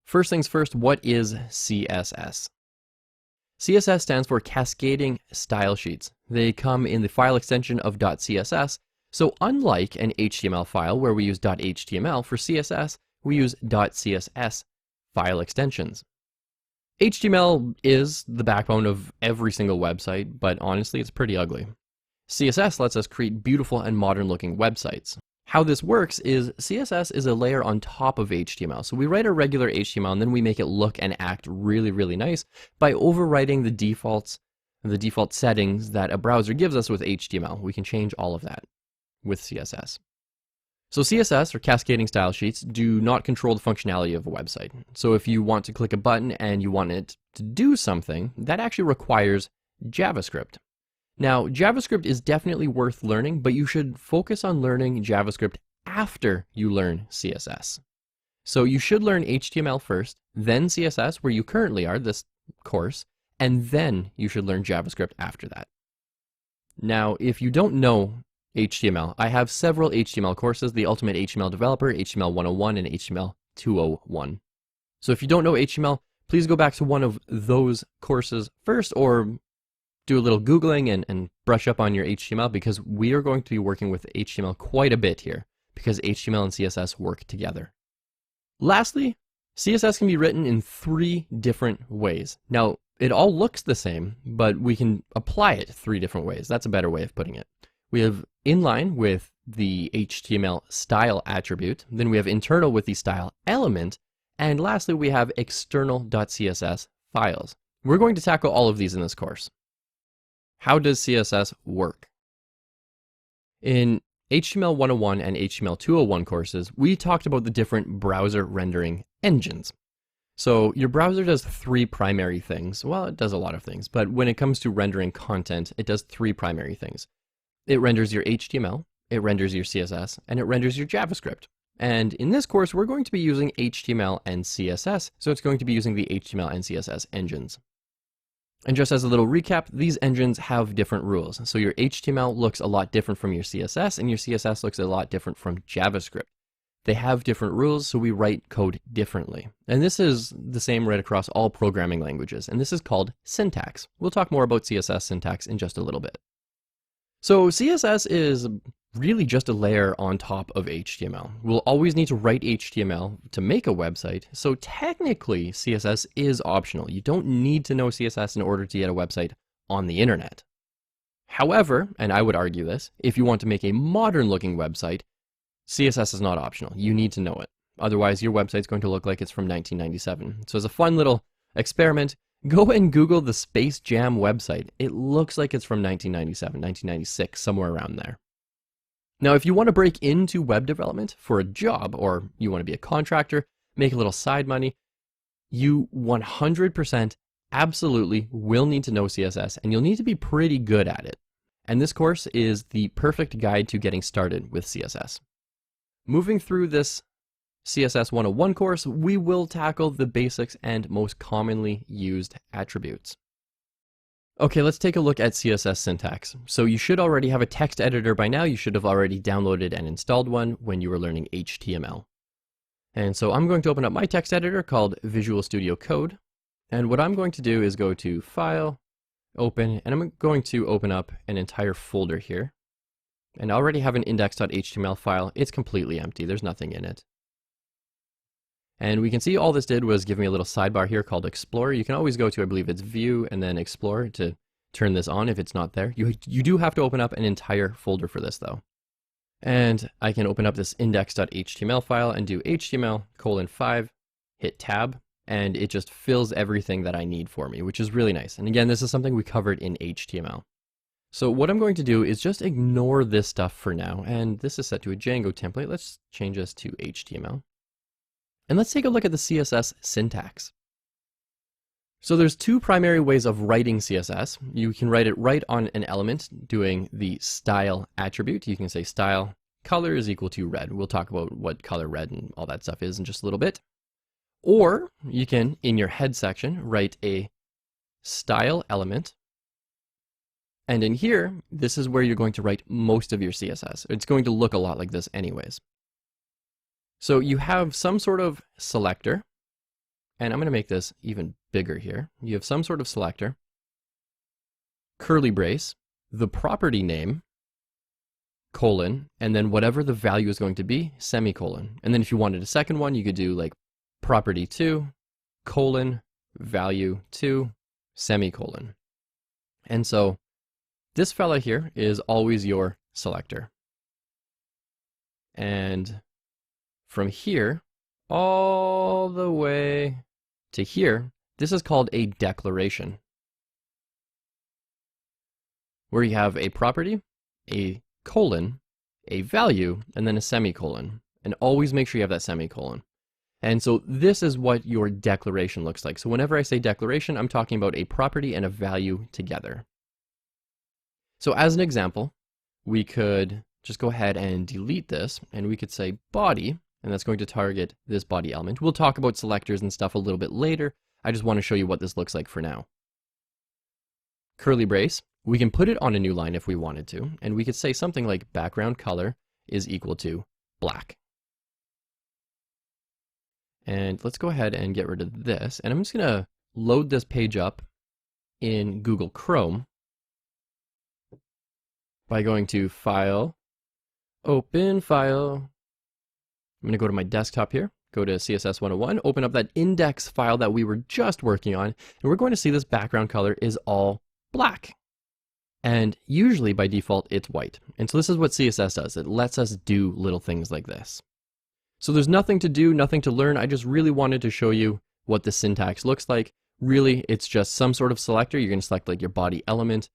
First things first, what is CSS? CSS stands for Cascading Style Sheets. They come in the file extension of .css, so unlike an HTML file where we use .html, for CSS, we use .css file extensions. HTML is the backbone of every single website, but honestly, it's pretty ugly. CSS lets us create beautiful and modern looking websites. How this works is CSS is a layer on top of HTML. So we write a regular HTML and then we make it look and act really, really nice by overwriting the default settings that a browser gives us with HTML. We can change all of that with CSS. So CSS, or cascading style sheets, do not control the functionality of a website. So if you want to click a button and you want it to do something, that actually requires JavaScript. Now, JavaScript is definitely worth learning, but you should focus on learning JavaScript after you learn CSS. So you should learn HTML first, then CSS, where you currently are, this course, and then you should learn JavaScript after that. Now, if you don't know HTML, I have several HTML courses, the Ultimate HTML Developer, HTML 101, and HTML 201. So if you don't know HTML, please go back to one of those courses first, or do a little Googling and brush up on your HTML, because we are going to be working with HTML quite a bit here, because HTML and CSS work together. Lastly, CSS can be written in 3 different ways. Now, it all looks the same, but we can apply it 3 different ways. That's a better way of putting it. We have inline with the HTML style attribute, then we have internal with the style element, and lastly we have external.css files. We're going to tackle all of these in this course. How does CSS work? In HTML 101 and HTML 201 courses, we talked about the different browser rendering engines. So your browser does 3 primary things. Well, it does a lot of things, but when it comes to rendering content, it does 3 primary things. It renders your HTML, it renders your CSS, and it renders your JavaScript. And in this course, we're going to be using HTML and CSS, so it's going to be using the HTML and CSS engines. And just as a little recap, these engines have different rules. So your HTML looks a lot different from your CSS, and your CSS looks a lot different from JavaScript. They have different rules, so we write code differently. And this is the same right across all programming languages, and this is called syntax. We'll talk more about CSS syntax in just a little bit. So CSS is really just a layer on top of HTML. We'll always need to write HTML to make a website, so technically CSS is optional. You don't need to know CSS in order to get a website on the internet. However, and I would argue this, if you want to make a modern looking website, CSS is not optional. You need to know it. Otherwise, your website's going to look like it's from 1997. So as a fun little experiment, go and Google the Space Jam website. It looks like it's from 1997, 1996, somewhere around there. Now, if you want to break into web development for a job, or you want to be a contractor, make a little side money, you 100% absolutely will need to know CSS, and you'll need to be pretty good at it. And this course is the perfect guide to getting started with CSS. Moving through this CSS 101 course, we will tackle the basics and most commonly used attributes. Okay, let's take a look at CSS syntax. So you should already have a text editor by now. You should have already downloaded and installed one when you were learning HTML. And so I'm going to open up my text editor called Visual Studio Code. And what I'm going to do is go to File, Open, and I'm going to open up an entire folder here. And I already have an index.html file. It's completely empty. There's nothing in it. And we can see all this did was give me a little sidebar here called Explorer. You can always go to, I believe it's View and then Explorer to turn this on if it's not there. You do have to open up an entire folder for this though. And I can open up this index.html file and do HTML:5, hit Tab, and it just fills everything that I need for me, which is really nice. And again, this is something we covered in HTML. So what I'm going to do is just ignore this stuff for now. And this is set to a Django template. Let's change this to HTML. And let's take a look at the CSS syntax. So there's 2 primary ways of writing CSS. You can write it right on an element doing the style attribute. You can say style color is equal to red. We'll talk about what color red and all that stuff is in just a little bit. Or you can, in your head section, write a style element. And in here, this is where you're going to write most of your CSS. It's going to look a lot like this anyways. So you have some sort of selector, And I'm going to make this even bigger here. You have some sort of selector, curly brace, the property name, colon, and then whatever the value is going to be, semicolon. And then if you wanted a second one, you could do like property 2, colon, value 2, semicolon. And so this fella here is always your selector. And from here all the way to here, this is called a declaration, where you have a property, a colon, a value, and then a semicolon. And always make sure you have that semicolon. And so this is what your declaration looks like. So whenever I say declaration, I'm talking about a property and a value together. So as an example, we could just go ahead and delete this, and we could say body, and that's going to target this body element. We'll talk about selectors and stuff a little bit later. I just want to show you what this looks like for now. Curly brace, we can put it on a new line if we wanted to, and we could say something like background color is equal to black. And let's go ahead and get rid of this, and I'm just going to load this page up in Google Chrome by going to File, Open File. I'm going to go to my desktop here, go to CSS 101, open up that index file that we were just working on, and we're going to see this background color is all black. And usually by default, it's white. And so this is what CSS does. It lets us do little things like this. So there's nothing to do, nothing to learn. I just really wanted to show you what the syntax looks like. Really, it's just some sort of selector. You're going to select like your body element,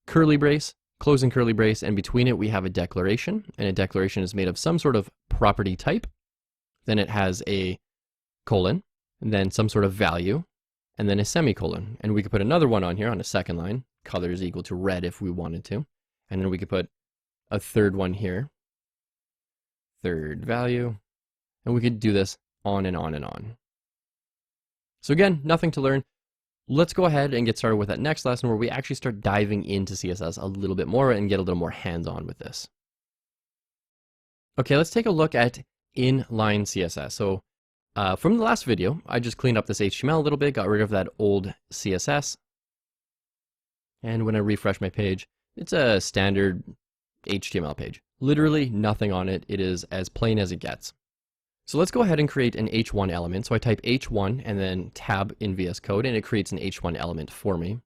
curly brace, closing curly brace, and between it we have a declaration. And a declaration is made of some sort of property type. Then it has a colon, and then some sort of value, and then a semicolon. And we could put another one on here on a second line. Color is equal to red if we wanted to. And then we could put a third one here. Third value. And we could do this on and on and on. So again, nothing to learn. Let's go ahead and get started with that next lesson where we actually start diving into CSS a little bit more and get a little more hands-on with this. Okay, let's take a look at inline CSS. So from the last video, I just cleaned up this HTML a little bit, got rid of that old CSS. And when I refresh my page, it's a standard HTML page. Literally nothing on it. It is as plain as it gets. So let's go ahead and create an H1 element. So I type H1 and then tab in VS Code, and it creates an H1 element for me.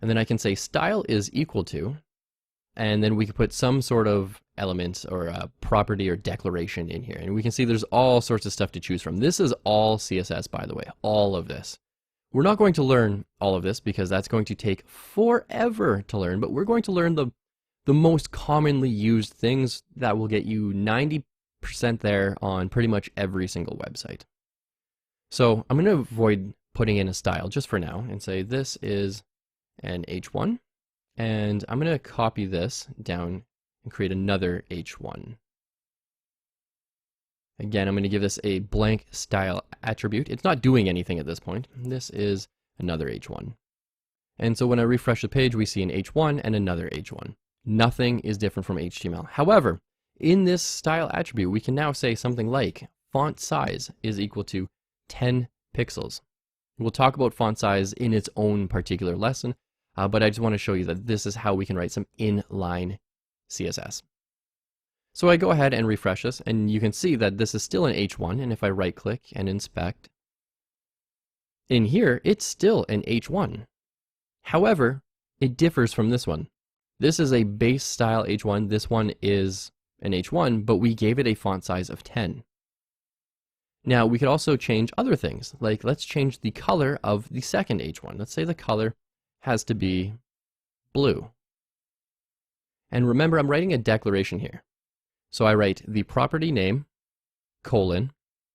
And then I can say style is equal to, and then we can put some sort of element or a property or declaration in here. And we can see there's all sorts of stuff to choose from. This is all CSS, by the way, all of this. We're not going to learn all of this because that's going to take forever to learn, but we're going to learn the most commonly used things that will get you 90% there on pretty much every single website. So I'm going to avoid putting in a style just for now and say this is an H1, and I'm going to copy this down and create another H1. Again, I'm going to give this a blank style attribute. It's not doing anything at this point. This is another H1. And so when I refresh the page, we see an H1 and another H1. Nothing is different from HTML. However, in this style attribute, we can now say something like font size is equal to 10 pixels. We'll talk about font size in its own particular lesson, but I just want to show you that this is how we can write some inline CSS. So I go ahead and refresh this, and you can see that this is still an H1, and if I right click and inspect, in here, it's still an H1. However, it differs from this one. This is a base style H1, this one is an H1, but we gave it a font size of 10. Now we could also change other things, like let's change the color of the second H1. Let's say the color has to be blue. And remember, I'm writing a declaration here. So I write the property name, colon,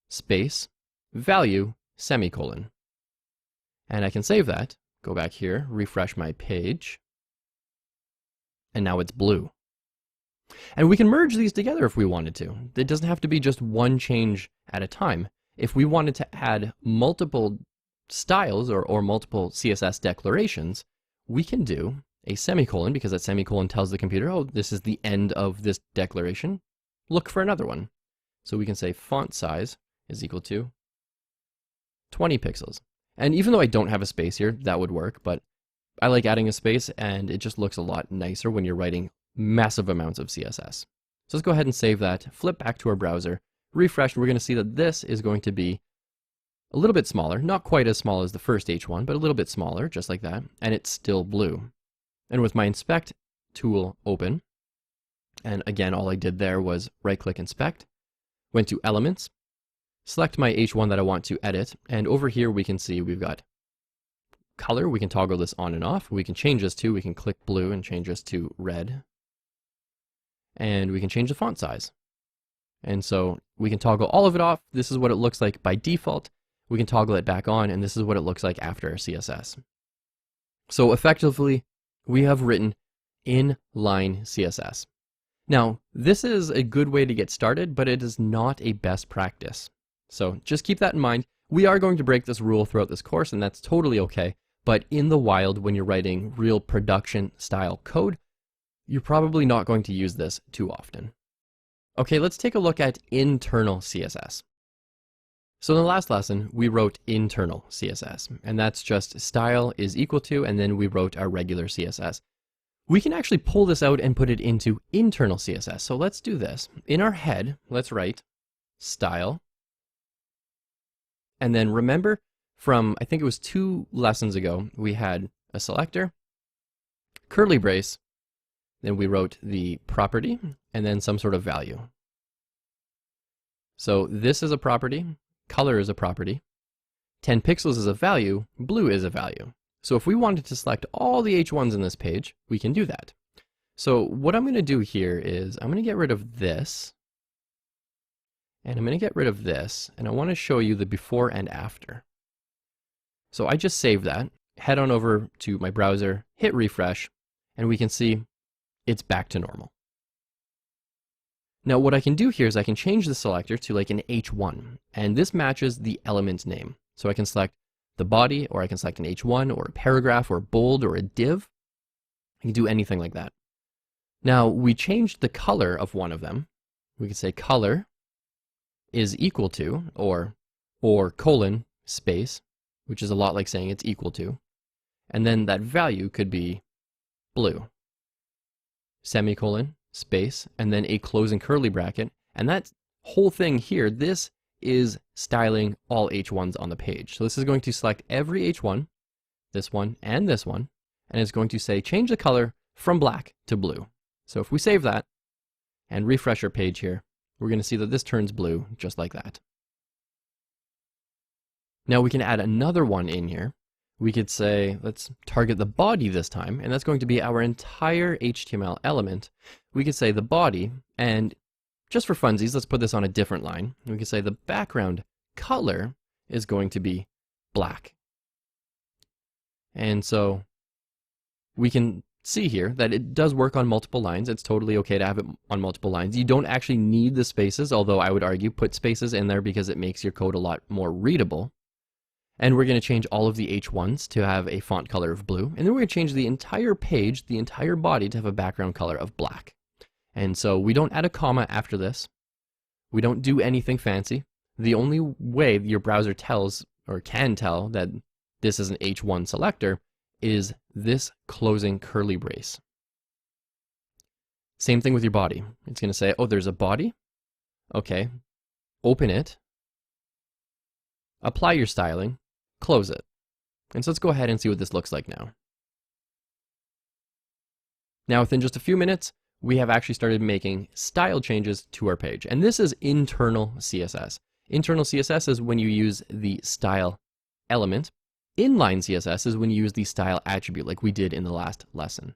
space, value, semicolon. And I can save that, go back here, refresh my page, and now it's blue. And we can merge these together if we wanted to. It doesn't have to be just one change at a time. If we wanted to add multiple styles or multiple CSS declarations, we can do a semicolon, because that semicolon tells the computer, oh, this is the end of this declaration. Look for another one. So we can say font size is equal to 20 pixels. And even though I don't have a space here, that would work, but I like adding a space and it just looks a lot nicer when you're writing massive amounts of CSS. So let's go ahead and save that, flip back to our browser, refresh, and we're going to see that this is going to be a little bit smaller, not quite as small as the first H1, but a little bit smaller, just like that, and it's still blue. And with my inspect tool open, and again, all I did there was right-click inspect, went to elements, select my H1 that I want to edit, and over here we can see we've got color. We can toggle this on and off. We can change this to, we can click blue and change this to red. And we can change the font size. And so we can toggle all of it off. This is what it looks like by default. We can toggle it back on, and this is what it looks like after our CSS. So effectively, we have written inline CSS. Now, this is a good way to get started, but it is not a best practice. So just keep that in mind. We are going to break this rule throughout this course, and that's totally okay. But in the wild, when you're writing real production style code, you're probably not going to use this too often. Okay, let's take a look at internal CSS. So in the last lesson, we wrote internal CSS, and that's just style is equal to, and then we wrote our regular CSS. We can actually pull this out and put it into internal CSS. So let's do this. In our head, let's write style. And then remember from, I think it was 2 lessons ago, we had a selector, curly brace, then we wrote the property, and then some sort of value. So this is a property, color is a property, 10 pixels is a value, blue is a value. So if we wanted to select all the H1s in this page, we can do that. So what I'm going to do here is I'm going to get rid of this, and I'm going to get rid of this, and I want to show you the before and after. So I just saved that, head on over to my browser, hit refresh, and we can see it's back to normal. Now what I can do here is I can change the selector to like an H1, and this matches the element name. So I can select the body, or I can select an H1, or a paragraph, or bold, or a div. I can do anything like that. Now we changed the color of one of them. We can say color is equal to, or colon, space, which is a lot like saying it's equal to. And then that value could be blue, semicolon, space, and then a closing curly bracket. And that whole thing here, this is styling all H1s on the page. So this is going to select every H1, this one, and it's going to say change the color from black to blue. So if we save that and refresh our page here, we're going to see that this turns blue just like that. Now we can add another one in here. We could say, let's target the body this time, and that's going to be our entire HTML element. We could say the body, and just for funsies, let's put this on a different line. We can say the background color is going to be black. And so we can see here that it does work on multiple lines. It's totally okay to have it on multiple lines. You don't actually need the spaces, although I would argue put spaces in there because it makes your code a lot more readable. And we're going to change all of the H1s to have a font color of blue. And then we're going to change the entire page, the entire body, to have a background color of black. And so we don't add a comma after this. We don't do anything fancy. The only way your browser tells or can tell that this is an H1 selector is this closing curly brace. Same thing with your body. It's going to say, oh, there's a body. Okay, open it, apply your styling, close it. And so let's go ahead and see what this looks like now. Now within just a few minutes, we have actually started making style changes to our page. And this is internal CSS. Internal CSS is when you use the style element. Inline CSS is when you use the style attribute like we did in the last lesson.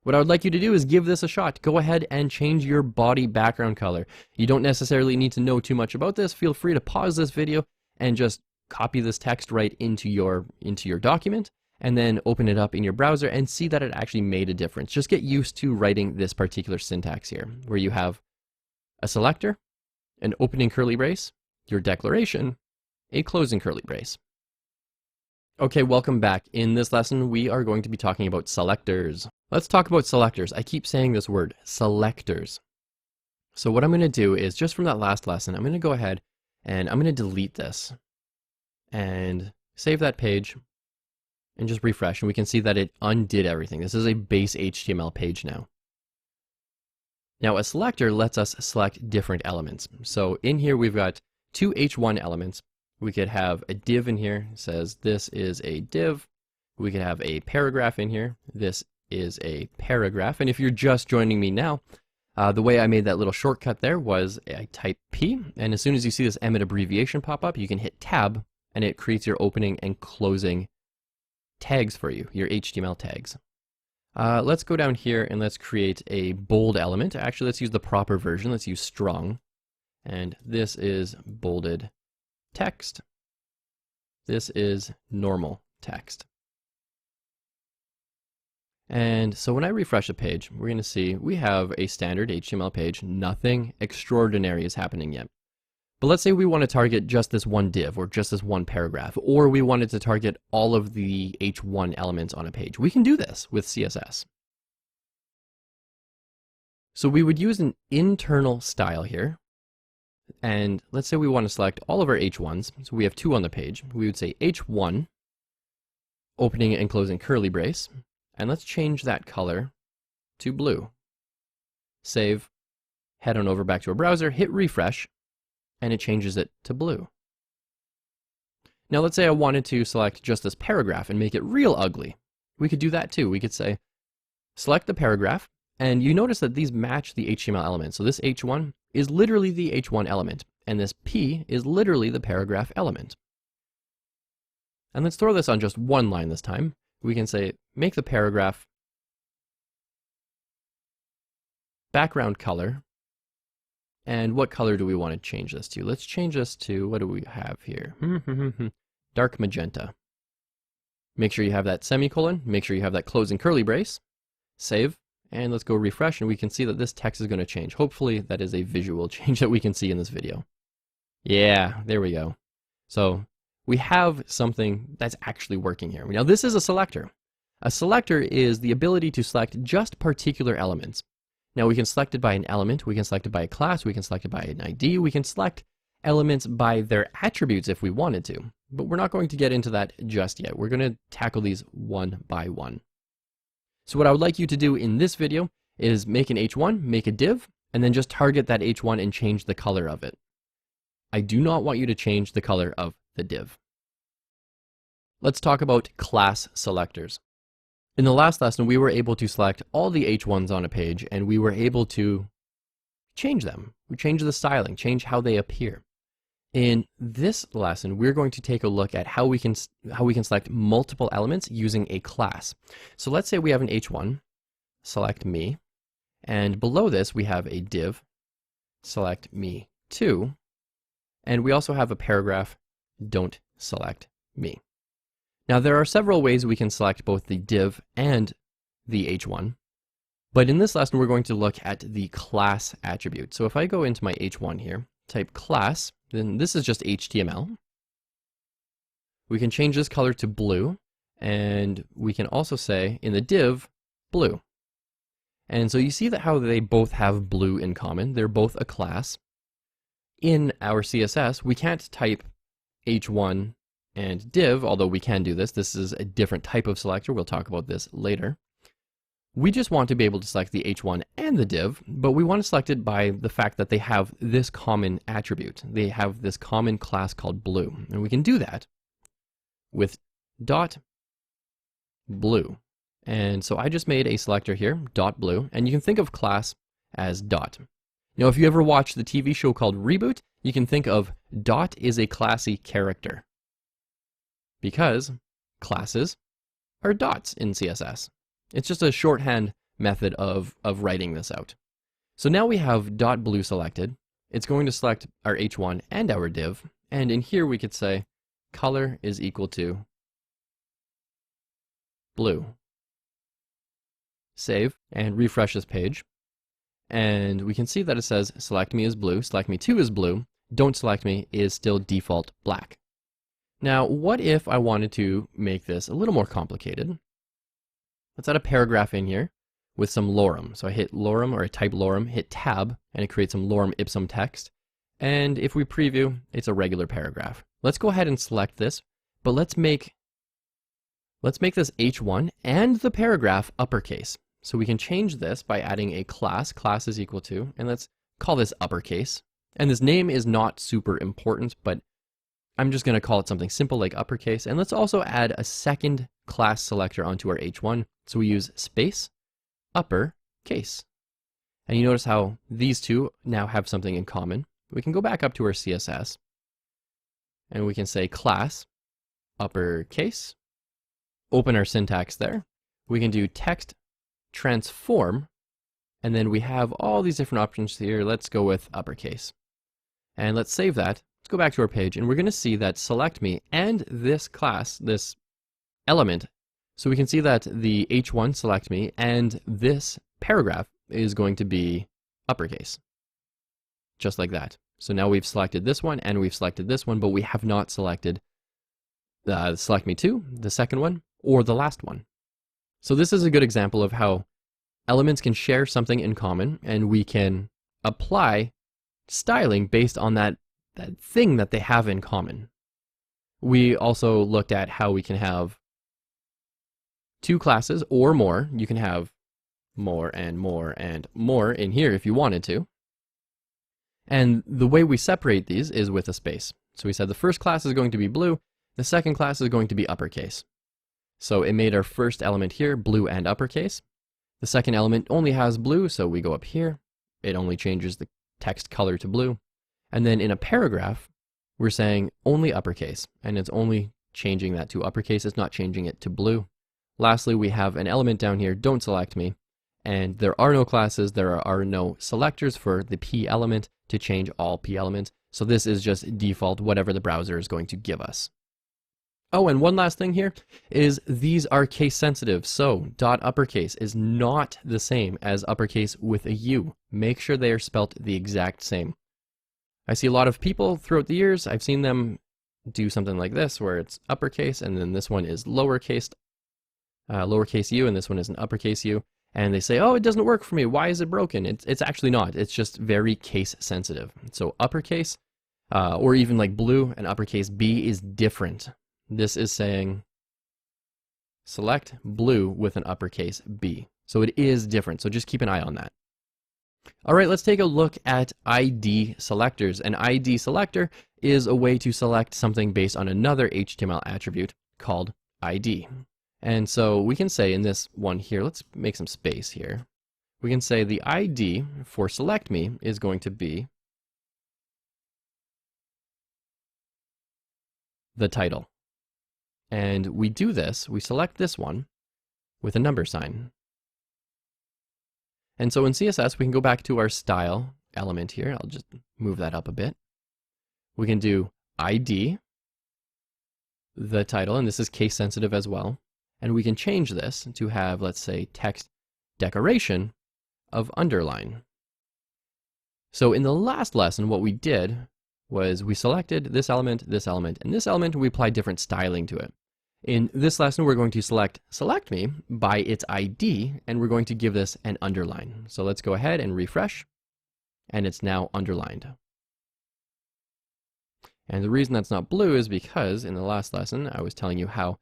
What I would like you to do is give this a shot. Go ahead and change your body background color. You don't necessarily need to know too much about this. Feel free to pause this video and just copy this text right into your document, and then open it up in your browser and see that it actually made a difference. Just get used to writing this particular syntax here, where you have a selector, an opening curly brace, your declaration, a closing curly brace. Okay, welcome back. In this lesson, we are going to be talking about selectors. Let's talk about selectors. I keep saying this word, selectors. So what I'm going to do is, just from that last lesson, I'm going to go ahead and I'm going to delete this. and save that page and just refresh, and we can see that it undid everything. This is a base HTML page now. Now a selector lets us select different elements. So in here we've got two H1 elements. We could have a div in here, it says this is a div. We could have a paragraph in here, this is a paragraph. And if you're just joining me now, the way I made that little shortcut there was I type P, and as soon as you see this Emmet abbreviation pop up, you can hit tab and it creates your opening and closing tags for you, your HTML tags. Let's go down here and let's create a bold element. Actually, let's use the proper version. Let's use strong. And this is bolded text. This is normal text. And so when I refresh a page, we're going to see we have a standard HTML page. Nothing extraordinary is happening yet. But let's say we want to target just this one div or just this one paragraph, or we wanted to target all of the H1 elements on a page. We can do this with CSS. So we would use an internal style here. And let's say we want to select all of our H1s. So we have two on the page. We would say H1, opening and closing curly brace. And let's change that color to blue. Save, head on over back to our browser, hit refresh, and it changes it to blue. Now let's say I wanted to select just this paragraph and make it real ugly. We could do that too. We could say, select the paragraph, and you notice that these match the HTML element. So this H1 is literally the H1 element, and this P is literally the paragraph element. And let's throw this on just one line this time. We can say, make the paragraph background color. And what color do we want to change this to? Let's change this to, what do we have here? Dark magenta. Make sure you have that semicolon. Make sure you have that closing curly brace. Save. And let's go refresh, and we can see that this text is going to change. Hopefully that is a visual change that we can see in this video. Yeah, there we go. So we have something that's actually working here. Now this is a selector. A selector is the ability to select just particular elements. Now we can select it by an element, we can select it by a class, we can select it by an ID, we can select elements by their attributes if we wanted to. But we're not going to get into that just yet. We're going to tackle these one by one. So what I would like you to do in this video is make an H1, make a div, and then just target that H1 and change the color of it. I do not want you to change the color of the div. Let's talk about class selectors. In the last lesson, we were able to select all the H1s on a page, and we were able to change them. We change the styling, change how they appear. In this lesson, we're going to take a look at how we can select multiple elements using a class. So let's say we have an H1, select me, and below this we have a div, select me too, and we also have a paragraph, don't select me. Now there are several ways we can select both the div and the H1, but in this lesson we're going to look at the class attribute. So if I go into my H1 here, type class, then this is just HTML. We can change this color to blue, and we can also say in the div, blue. And so you see that how they both have blue in common. They're both a class. In our CSS, we can't type H1 and div, although we can do this. This is a different type of selector. We'll talk about this later. We just want to be able to select the H1 and the div, but we want to select it by the fact that they have this common attribute. They have this common class called blue, and we can do that with dot blue. And so I just made a selector here, dot blue, and you can think of class as dot. Now, if you ever watched the TV show called Reboot, you can think of dot is a classy character, because classes are dots in CSS. It's just a shorthand method of writing this out. So now we have dot blue selected. It's going to select our H1 and our div, and in here we could say color is equal to blue. Save and refresh this page, and we can see that it says select me is blue, select me too is blue, don't select me is still default black. Now, what if I wanted to make this a little more complicated? Let's add a paragraph in here with some lorem. So I hit lorem, or I type lorem, hit tab, and it creates some lorem ipsum text. And if we preview, it's a regular paragraph. Let's go ahead and select this But let's make this H1 and the paragraph uppercase. So we can change this by adding a class. Class is equal to, and let's call this uppercase. And this name is not super important, but I'm just going to call it something simple like uppercase. And let's also add a second class selector onto our H1. So we use space uppercase. And you notice how these two now have something in common. We can go back up to our CSS and we can say class uppercase. Open our syntax there. We can do text transform, and then we have all these different options here. Let's go with uppercase. And let's save that. Let's go back to our page, and we're going to see that select me and this class, this element. So we can see that the H1 select me and this paragraph is going to be uppercase. Just like that. So now we've selected this one and we've selected this one, but we have not selected select me to, the second one, or the last one. So this is a good example of how elements can share something in common, and we can apply styling based on that thing that they have in common. We also looked at how we can have two classes or more. You can have more and more and more in here if you wanted to. And the way we separate these is with a space. So we said the first class is going to be blue, the second class is going to be uppercase. So it made our first element here blue and uppercase. The second element only has blue, so we go up here. It only changes the text color to blue. And then in a paragraph, we're saying only uppercase, and it's only changing that to uppercase. It's not changing it to blue. Lastly, we have an element down here, don't select me, and there are no classes, there are no selectors for the P element to change all P elements. So this is just default, whatever the browser is going to give us. Oh, and one last thing here is these are case sensitive. So .uppercase is not the same as uppercase with a U. Make sure they are spelt the exact same. I see a lot of people throughout the years, I've seen them do something like this where it's uppercase and then this one is lowercase u and this one is an uppercase u. And they say, oh, it doesn't work for me. Why is it broken? It's actually not. It's just very case sensitive. So uppercase or even like blue and uppercase B is different. This is saying select blue with an uppercase B. So it is different. So just keep an eye on that. All right, let's take a look at ID selectors. An ID selector is a way to select something based on another HTML attribute called ID. And so we can say in this one here, let's make some space here. We can say the ID for select me is going to be the title. And we do this, we select this one with a number sign. And so in CSS, we can go back to our style element here. I'll just move that up a bit. We can do ID, the title, and this is case sensitive as well. And we can change this to have, let's say, text decoration of underline. So in the last lesson, what we did was we selected this element, and this element, and we applied different styling to it. In this lesson, we're going to select me by its ID, and we're going to give this an underline. So let's go ahead and refresh, and it's now underlined. And the reason that's not blue is because in the last lesson, I was telling you how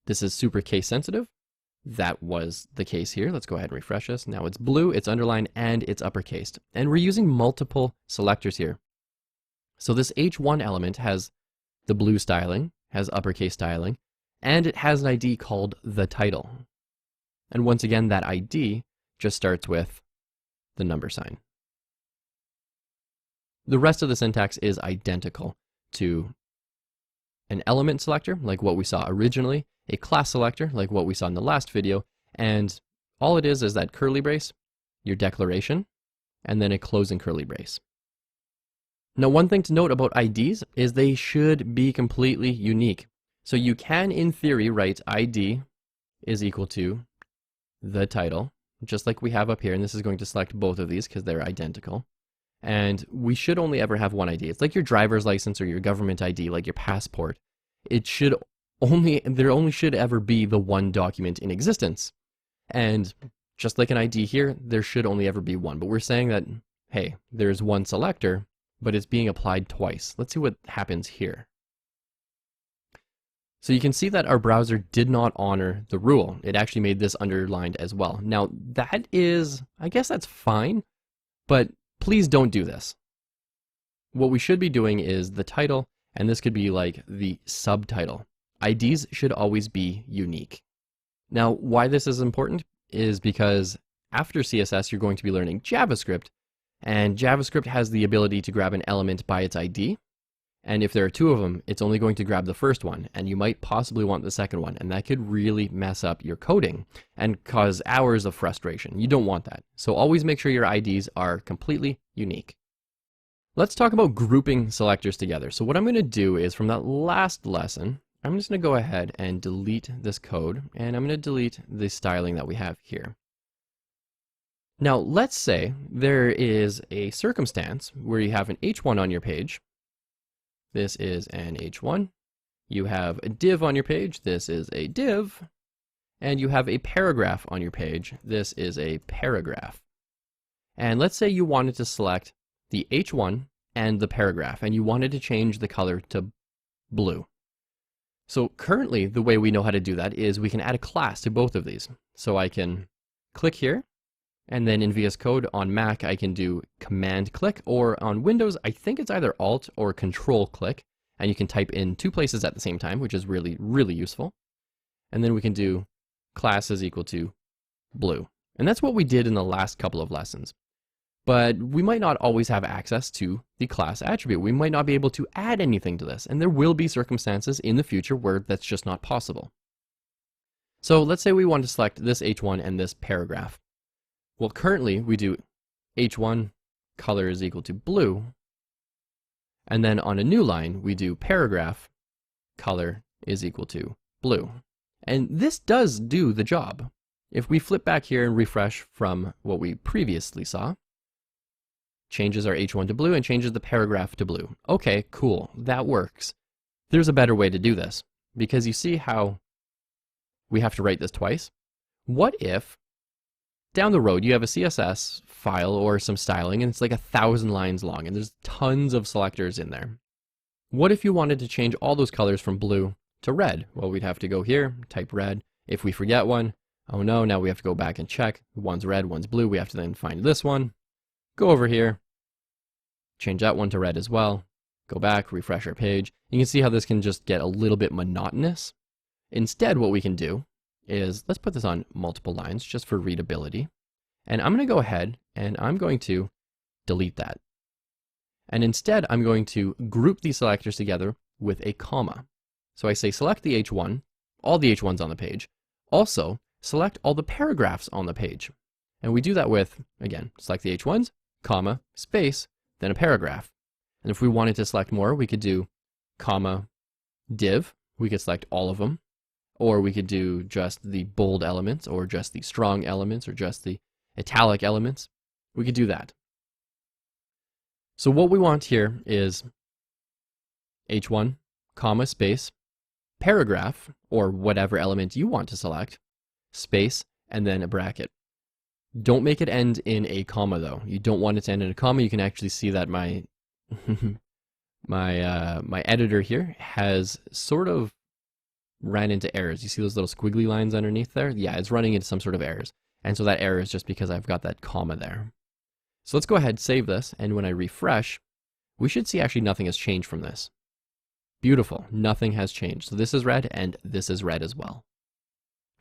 this is super case sensitive. That was the case here. Let's go ahead and refresh this. Now it's blue, it's underlined, and it's uppercased. And we're using multiple selectors here. So this H1 element has the blue styling, has uppercase styling, and it has an ID called the title. And once again, that ID just starts with the number sign. The rest of the syntax is identical to an element selector, like what we saw originally, a class selector, like what we saw in the last video, and all it is that curly brace, your declaration, and then a closing curly brace. Now, one thing to note about IDs is they should be completely unique. So you can, in theory, write ID is equal to the title, just like we have up here, and this is going to select both of these because they're identical. And we should only ever have one ID. It's like your driver's license or your government ID, like your passport. There only should ever be the one document in existence. And just like an ID here, there should only ever be one. But we're saying that, hey, there's one selector, but it's being applied twice. Let's see what happens here. So you can see that our browser did not honor the rule. It actually made this underlined as well. Now that is, I guess that's fine, but please don't do this. What we should be doing is the title, and this could be like the subtitle. IDs should always be unique. Now, why this is important is because after CSS, you're going to be learning JavaScript, and JavaScript has the ability to grab an element by its ID. And if there are two of them, it's only going to grab the first one, and you might possibly want the second one, and that could really mess up your coding and cause hours of frustration. You don't want that. So always make sure your IDs are completely unique. Let's talk about grouping selectors together. So what I'm going to do is from that last lesson, I'm just going to go ahead and delete this code, and I'm going to delete the styling that we have here. Now, let's say there is a circumstance where you have an H1 on your page. This is an H1. You have a div on your page. This is a div. And you have a paragraph on your page. This is a paragraph. And let's say you wanted to select the H1 and the paragraph, and you wanted to change the color to blue. So currently, the way we know how to do that is we can add a class to both of these. So I can click here, and then in VS Code on Mac, I can do Command click, or on Windows, I think it's either Alt or Control click, and you can type in two places at the same time, which is really, really useful. And then we can do class is equal to blue. And that's what we did in the last couple of lessons. But we might not always have access to the class attribute. We might not be able to add anything to this, and there will be circumstances in the future where that's just not possible. So let's say we want to select this H1 and this paragraph. Well, currently we do H1 color is equal to blue, and then on a new line we do paragraph color is equal to blue. And this does do the job. If we flip back here and refresh from what we previously saw, changes our H1 to blue and changes the paragraph to blue. Okay, cool, that works. There's a better way to do this, because you see how we have to write this twice? What if down the road you have a CSS file or some styling and it's like 1,000 lines long and there's tons of selectors in there? What if you wanted to change all those colors from blue to red? Well, we'd have to go here, type red. If we forget one, oh no, now we have to go back and check. One's red, one's blue. We have to then find this one, go over here, change that one to red as well, go back, refresh our page. You can see how this can just get a little bit monotonous. Instead, what we can do is, let's put this on multiple lines just for readability. And I'm going to go ahead and I'm going to delete that. And instead, I'm going to group these selectors together with a comma. So I say select the H1, all the H1s on the page. Also, select all the paragraphs on the page. And we do that with, again, select the H1s, comma, space, then a paragraph. And if we wanted to select more, we could do comma, div. We could select all of them. Or we could do just the bold elements, or just the strong elements, or just the italic elements. We could do that. So what we want here is H1, comma, space, paragraph, or whatever element you want to select, space, and then a bracket. Don't make it end in a comma though. You don't want it to end in a comma. You can actually see that my my editor here has sort of ran into errors. You see those little squiggly lines underneath there? Yeah, it's running into some sort of errors. And so that error is just because I've got that comma there. So let's go ahead, save this, and when I refresh, we should see actually nothing has changed from this. Beautiful, nothing has changed. So this is red and this is red as well.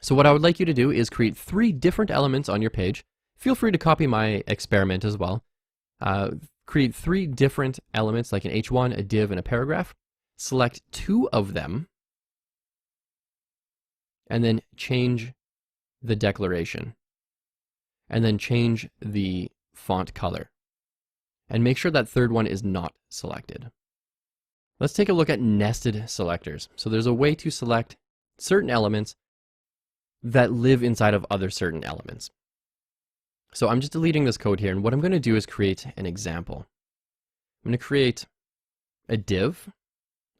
So what I would like you to do is create 3 different elements on your page. Feel free to copy my experiment as well. Create 3 different elements like an H1, a div, and a paragraph. Select 2 of them, and then change the declaration. And then change the font color. And make sure that third one is not selected. Let's take a look at nested selectors. So there's a way to select certain elements that live inside of other certain elements. So I'm just deleting this code here, and what I'm going to do is create an example. I'm going to create a div,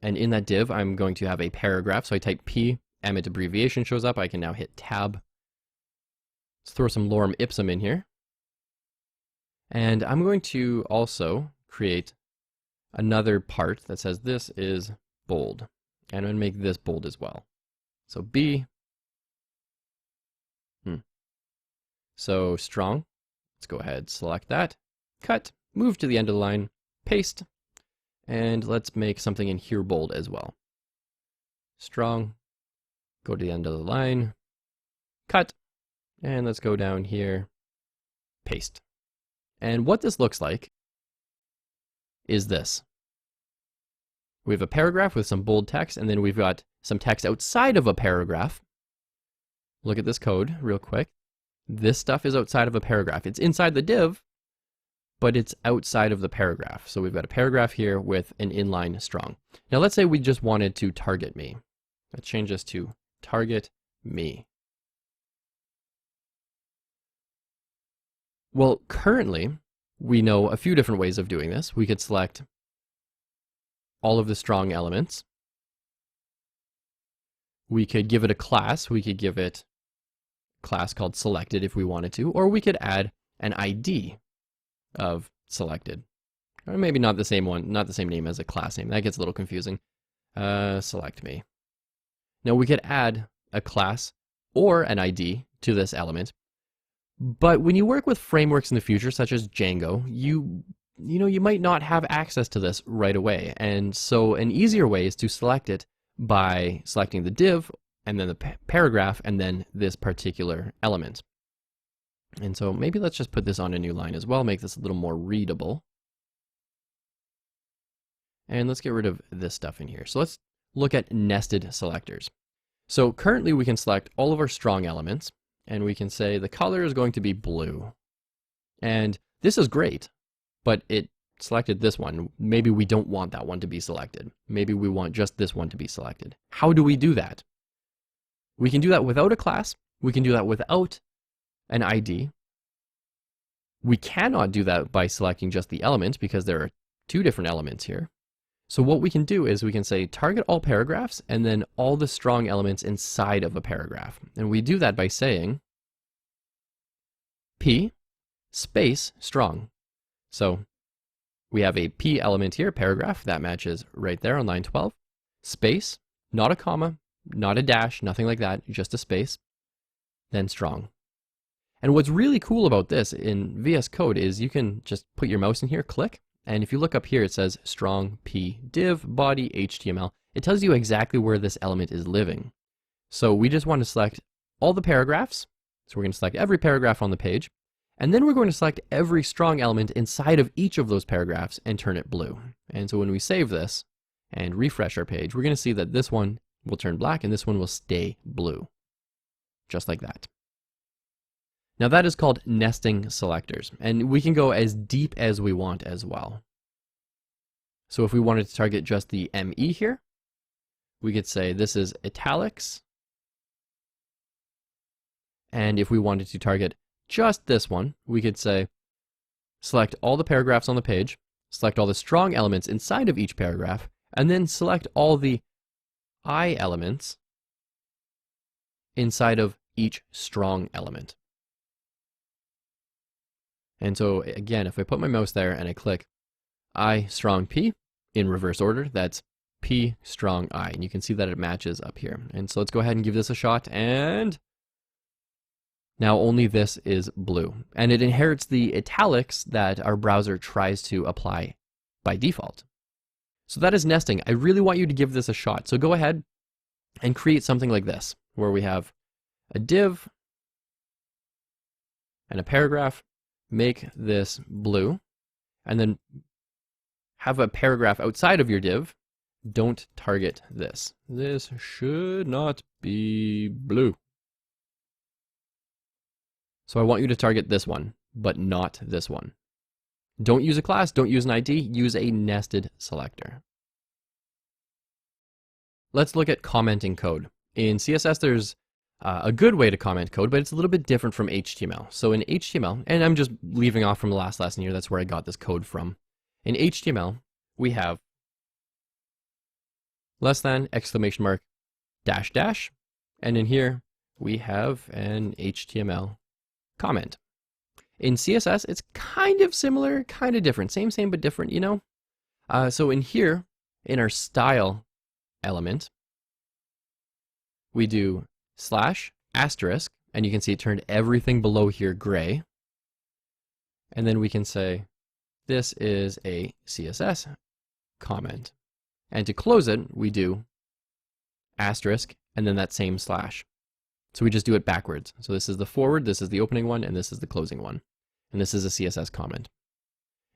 and in that div I'm going to have a paragraph. So I type P, Emmet abbreviation shows up. I can now hit tab. Let's throw some lorem ipsum in here. And I'm going to also create another part that says this is bold. And I'm going to make this bold as well. So B. So strong. Let's go ahead, select that. Cut. Move to the end of the line. Paste. And let's make something in here bold as well. Strong. Go to the end of the line. Cut. And let's go down here. Paste. And what this looks like is this. We have a paragraph with some bold text, and then we've got some text outside of a paragraph. Look at this code real quick. This stuff is outside of a paragraph. It's inside the div, but it's outside of the paragraph. So we've got a paragraph here with an inline strong. Now let's say we just wanted to target me. Let's change this to target me. Well, currently, we know a few different ways of doing this. We could select all of the strong elements. We could give it a class. We could give it a class called selected if we wanted to, or we could add an ID of selected. Or maybe not the same one, not the same name as a class name. That gets a little confusing. Select me. Now we could add a class or an ID to this element. But when you work with frameworks in the future, such as Django, you might not have access to this right away. And so an easier way is to select it by selecting the div and then the paragraph and then this particular element. And so maybe let's just put this on a new line as well, make this a little more readable. And let's get rid of this stuff in here. So let's look at nested selectors. So currently we can select all of our strong elements, and we can say the color is going to be blue. And this is great, but it selected this one. Maybe we don't want that one to be selected. Maybe we want just this one to be selected. How do we do that? We can do that without a class. We can do that without an ID. We cannot do that by selecting just the element because there are two different elements here. So what we can do is we can say target all paragraphs and then all the strong elements inside of a paragraph. And we do that by saying P space strong. So we have a P element here, paragraph, that matches right there on line 12. Space, not a comma, not a dash, nothing like that, just a space, then strong. And what's really cool about this in VS Code is you can just put your mouse in here, click, and if you look up here, it says strong P div body HTML. It tells you exactly where this element is living. So we just want to select all the paragraphs. So we're going to select every paragraph on the page. And then we're going to select every strong element inside of each of those paragraphs and turn it blue. And so when we save this and refresh our page, we're going to see that this one will turn black and this one will stay blue. Just like that. Now that is called nesting selectors, and we can go as deep as we want as well. So if we wanted to target just the ME here, we could say this is italics. And if we wanted to target just this one, we could say select all the paragraphs on the page, select all the strong elements inside of each paragraph, and then select all the I elements inside of each strong element. And so again, if I put my mouse there and I click I strong P in reverse order, that's P strong I. And you can see that it matches up here. And so let's go ahead and give this a shot. And now only this is blue. And it inherits the italics that our browser tries to apply by default. So that is nesting. I really want you to give this a shot. So go ahead and create something like this, where we have a div and a paragraph. Make this blue, and then have a paragraph outside of your div. Don't target this. This should not be blue. So I want you to target this one, but not this one. Don't use a class, don't use an ID, use a nested selector. Let's look at commenting code. In CSS, there's a good way to comment code, but it's a little bit different from HTML. So in HTML, and I'm just leaving off from the last lesson here, that's where I got this code from. In HTML, we have less than, exclamation mark, dash dash, and in here, we have an HTML comment. In CSS, it's kind of similar, kind of different. Same, but different, you know? So in here, in our style element, we do slash asterisk, and you can see it turned everything below here gray. And then we can say, this is a CSS comment. And to close it, we do asterisk, and then that same slash. So we just do it backwards. So this is the forward, this is the opening one, and this is the closing one. And this is a CSS comment.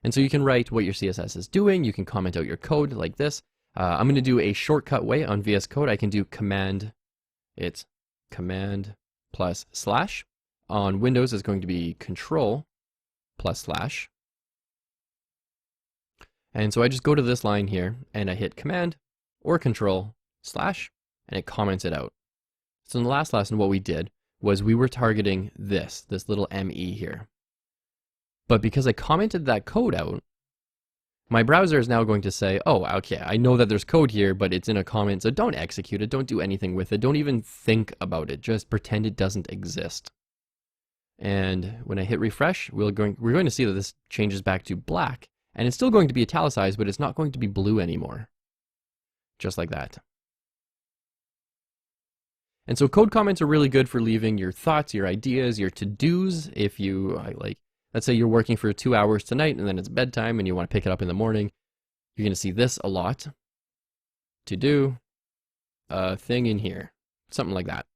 And so you can write what your CSS is doing. You can comment out your code like this. I'm going to do a shortcut way on VS Code. I can do command. It's command plus slash. On Windows, it's going to be control plus slash. And so I just go to this line here and I hit command or control slash, and it comments it out. So in the last lesson, what we did was we were targeting this little ME here. But because I commented that code out, my browser is now going to say, oh, okay, I know that there's code here, but it's in a comment, so don't execute it, don't do anything with it, don't even think about it, just pretend it doesn't exist. And when I hit refresh, we're going to see that this changes back to black, and it's still going to be italicized, but it's not going to be blue anymore. Just like that. And so code comments are really good for leaving your thoughts, your ideas, your to-dos. If you, let's say you're working for 2 hours tonight and then it's bedtime and you want to pick it up in the morning, you're going to see this a lot. To do a thing in here, something like that.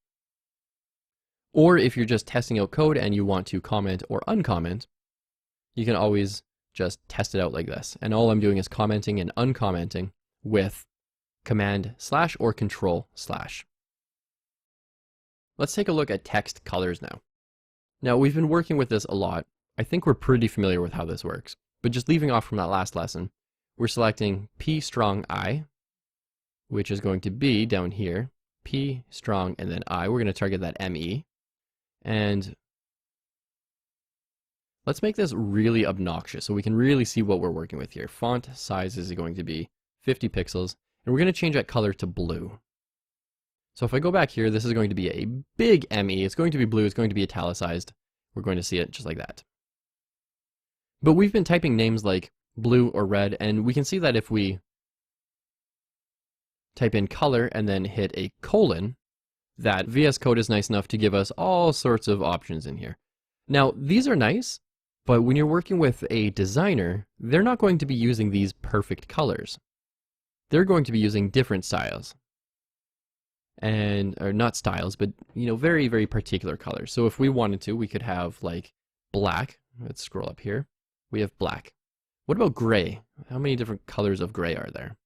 Or if you're just testing out code and you want to comment or uncomment, you can always just test it out like this. And all I'm doing is commenting and uncommenting with command slash or control slash. Let's take a look at text colors now. Now, we've been working with this a lot. I think we're pretty familiar with how this works, but just leaving off from that last lesson, we're selecting P strong I, which is going to be down here, P strong and then I. We're going to target that ME. And let's make this really obnoxious so we can really see what we're working with here. Font size is going to be 50 pixels, and we're going to change that color to blue. So if I go back here, this is going to be a big ME. It's going to be blue. It's going to be italicized. We're going to see it just like that. But we've been typing names like blue or red, and we can see that if we type in color and then hit a colon, that VS Code is nice enough to give us all sorts of options in here. Now, these are nice, but when you're working with a designer, they're not going to be using these perfect colors. They're going to be using different styles. Or not styles, but very, very particular colors. So if we wanted to, we could have like black. Let's scroll up here. We have black. What about gray? How many different colors of gray are there?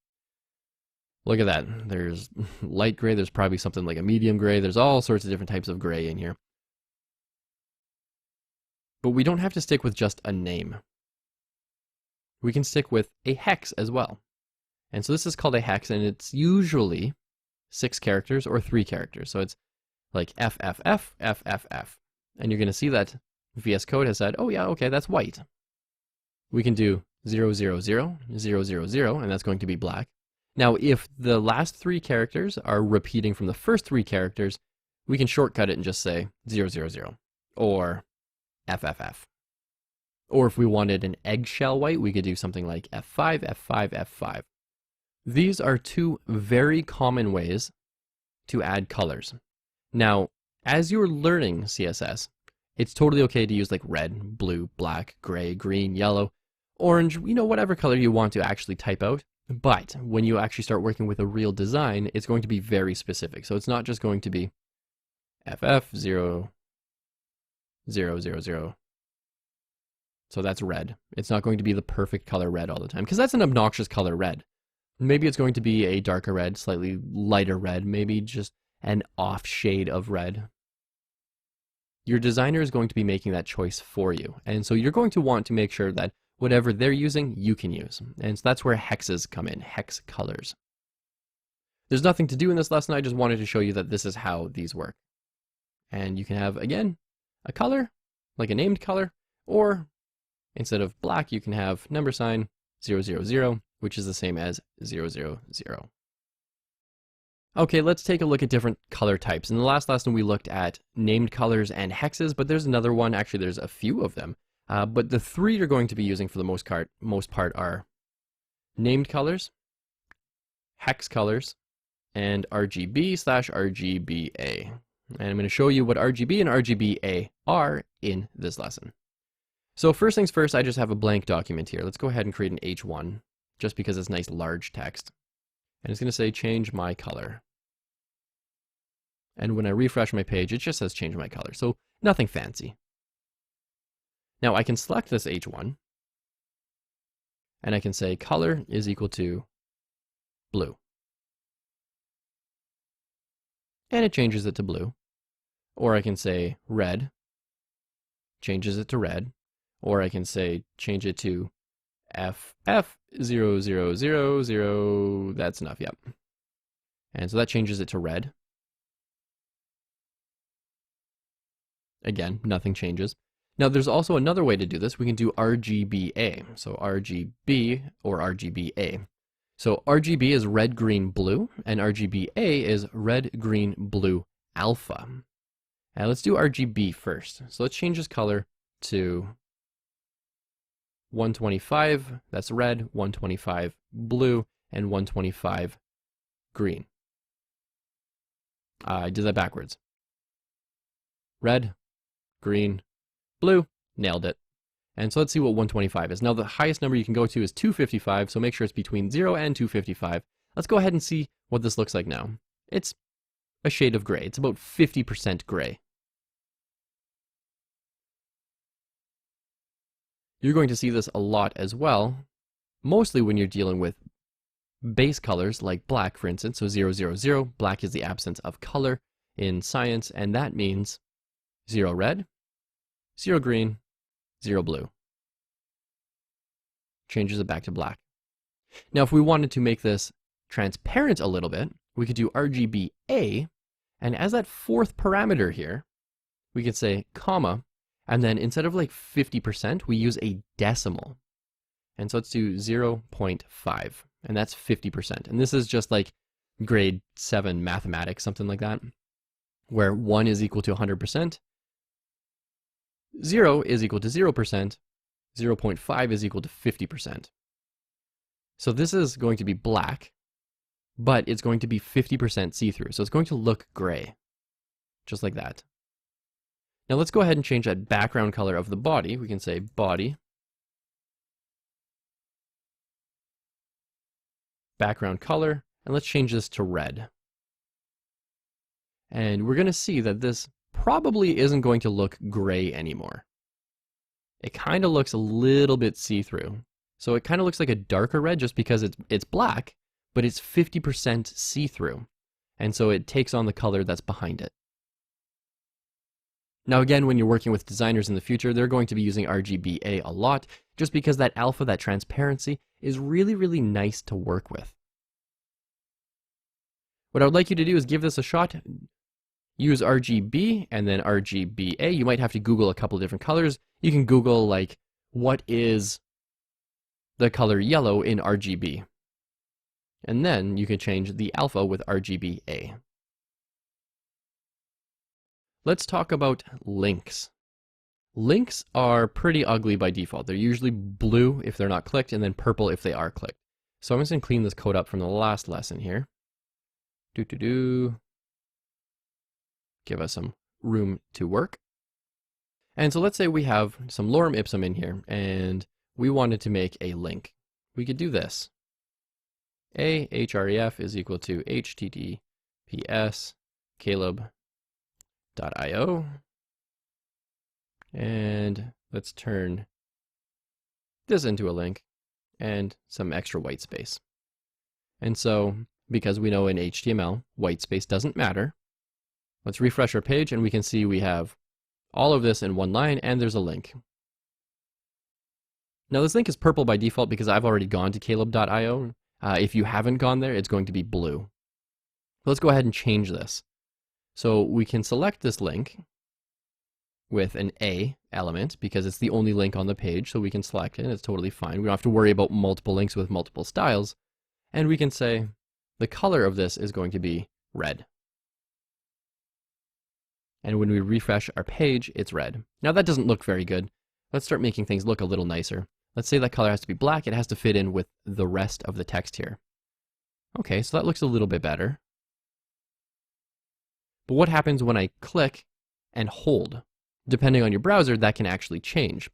Look at that. There's light gray. There's probably something like a medium gray. There's all sorts of different types of gray in here. But we don't have to stick with just a name. We can stick with a hex as well. And so this is called a hex, and it's usually 6 characters or 3 characters. So it's like FFF, FFF. And you're going to see that VS Code has said, oh yeah, okay, that's white. We can do 000, 000, 000, and that's going to be black. Now, if the last 3 characters are repeating from the first 3 characters, we can shortcut it and just say 000 or FFF. Or if we wanted an eggshell white, we could do something like F5, F5, F5. These are 2 very common ways to add colors. Now, as you're learning CSS, it's totally okay to use like red, blue, black, gray, green, yellow, orange, whatever color you want to actually type out. But when you actually start working with a real design, it's going to be very specific. So it's not just going to be FF0, 0, 0, 0. So that's red. It's not going to be the perfect color red all the time, because that's an obnoxious color red. Maybe it's going to be a darker red, slightly lighter red, maybe just an off shade of red. Your designer is going to be making that choice for you. And so you're going to want to make sure that whatever they're using, you can use. And so that's where hexes come in, hex colors. There's nothing to do in this lesson. I just wanted to show you that this is how these work. And you can have, again, a color, like a named color, or instead of black, you can have number sign 000, which is the same as 000. Okay, let's take a look at different color types. In the last lesson, we looked at named colors and hexes, but there's another one. Actually, there's a few of them. But the 3 you're going to be using for the most part are named colors, hex colors, and RGB/RGBA. And I'm going to show you what RGB and RGBA are in this lesson. So first things first, I just have a blank document here. Let's go ahead and create an H1 just because it's nice large text. And it's going to say change my color. And when I refresh my page, it just says change my color. So nothing fancy. Now I can select this H1 and I can say color is equal to blue. And it changes it to blue. Or I can say red, changes it to red. Or I can say change it to FF0000, that's enough, yep. And so that changes it to red. Again, nothing changes. Now there's also another way to do this. We can do RGBA. So RGB or RGBA. So RGB is red, green, blue, and RGBA is red, green, blue, alpha. Now let's do RGB first. So let's change this color to 125, that's red, 125 blue, and 125 green. I did that backwards. Red, green, blue, nailed it. And so let's see what 125 is. Now the highest number you can go to is 255, so make sure it's between 0 and 255. Let's go ahead and see what this looks like now. It's a shade of gray. It's about 50% gray. You're going to see this a lot as well, mostly when you're dealing with base colors like black, for instance. So 000, black is the absence of color in science, and that means 0 red, 0 green, 0 blue. Changes it back to black. Now, if we wanted to make this transparent a little bit, we could do RGBA, and as that fourth parameter here, we could say comma, and then instead of like 50%, we use a decimal. And so let's do 0.5, and that's 50%. And this is just like grade 7 mathematics, something like that, where 1 is equal to 100%, 0 is equal to 0%, 0.5 is equal to 50%. So this is going to be black, but it's going to be 50% see-through. So it's going to look gray, just like that. Now let's go ahead and change that background color of the body. We can say body, background color, and let's change this to red. And we're going to see that this probably isn't going to look gray anymore. It kind of looks a little bit see-through. So it kind of looks like a darker red just because it's black, but it's 50% see-through. And so it takes on the color that's behind it. Now again, when you're working with designers in the future, they're going to be using RGBA a lot, just because that alpha, that transparency, is really, really nice to work with. What I would like you to do is give this a shot. Use RGB and then RGBA. You might have to Google a couple of different colors. You can Google like, what is the color yellow in RGB? And then you can change the alpha with RGBA. Let's talk about links. Links are pretty ugly by default. They're usually blue if they're not clicked, and then purple if they are clicked. So I'm just going to clean this code up from the last lesson here. Give us some room to work. And so let's say we have some lorem ipsum in here, and we wanted to make a link. We could do this. href is equal to https caleb.io, and let's turn this into a link and some extra white space. And so, because we know in HTML, white space doesn't matter, let's refresh our page and we can see we have all of this in one line and there's a link. Now this link is purple by default because I've already gone to caleb.io. If you haven't gone there, it's going to be blue. Let's go ahead and change this. So we can select this link with an A element because it's the only link on the page, so we can select it and it's totally fine. We don't have to worry about multiple links with multiple styles. And we can say the color of this is going to be red. And when we refresh our page, it's red. Now that doesn't look very good. Let's start making things look a little nicer. Let's say that color has to be black. It has to fit in with the rest of the text here. Okay, so that looks a little bit better. But what happens when I click and hold? Depending on your browser, that can actually change.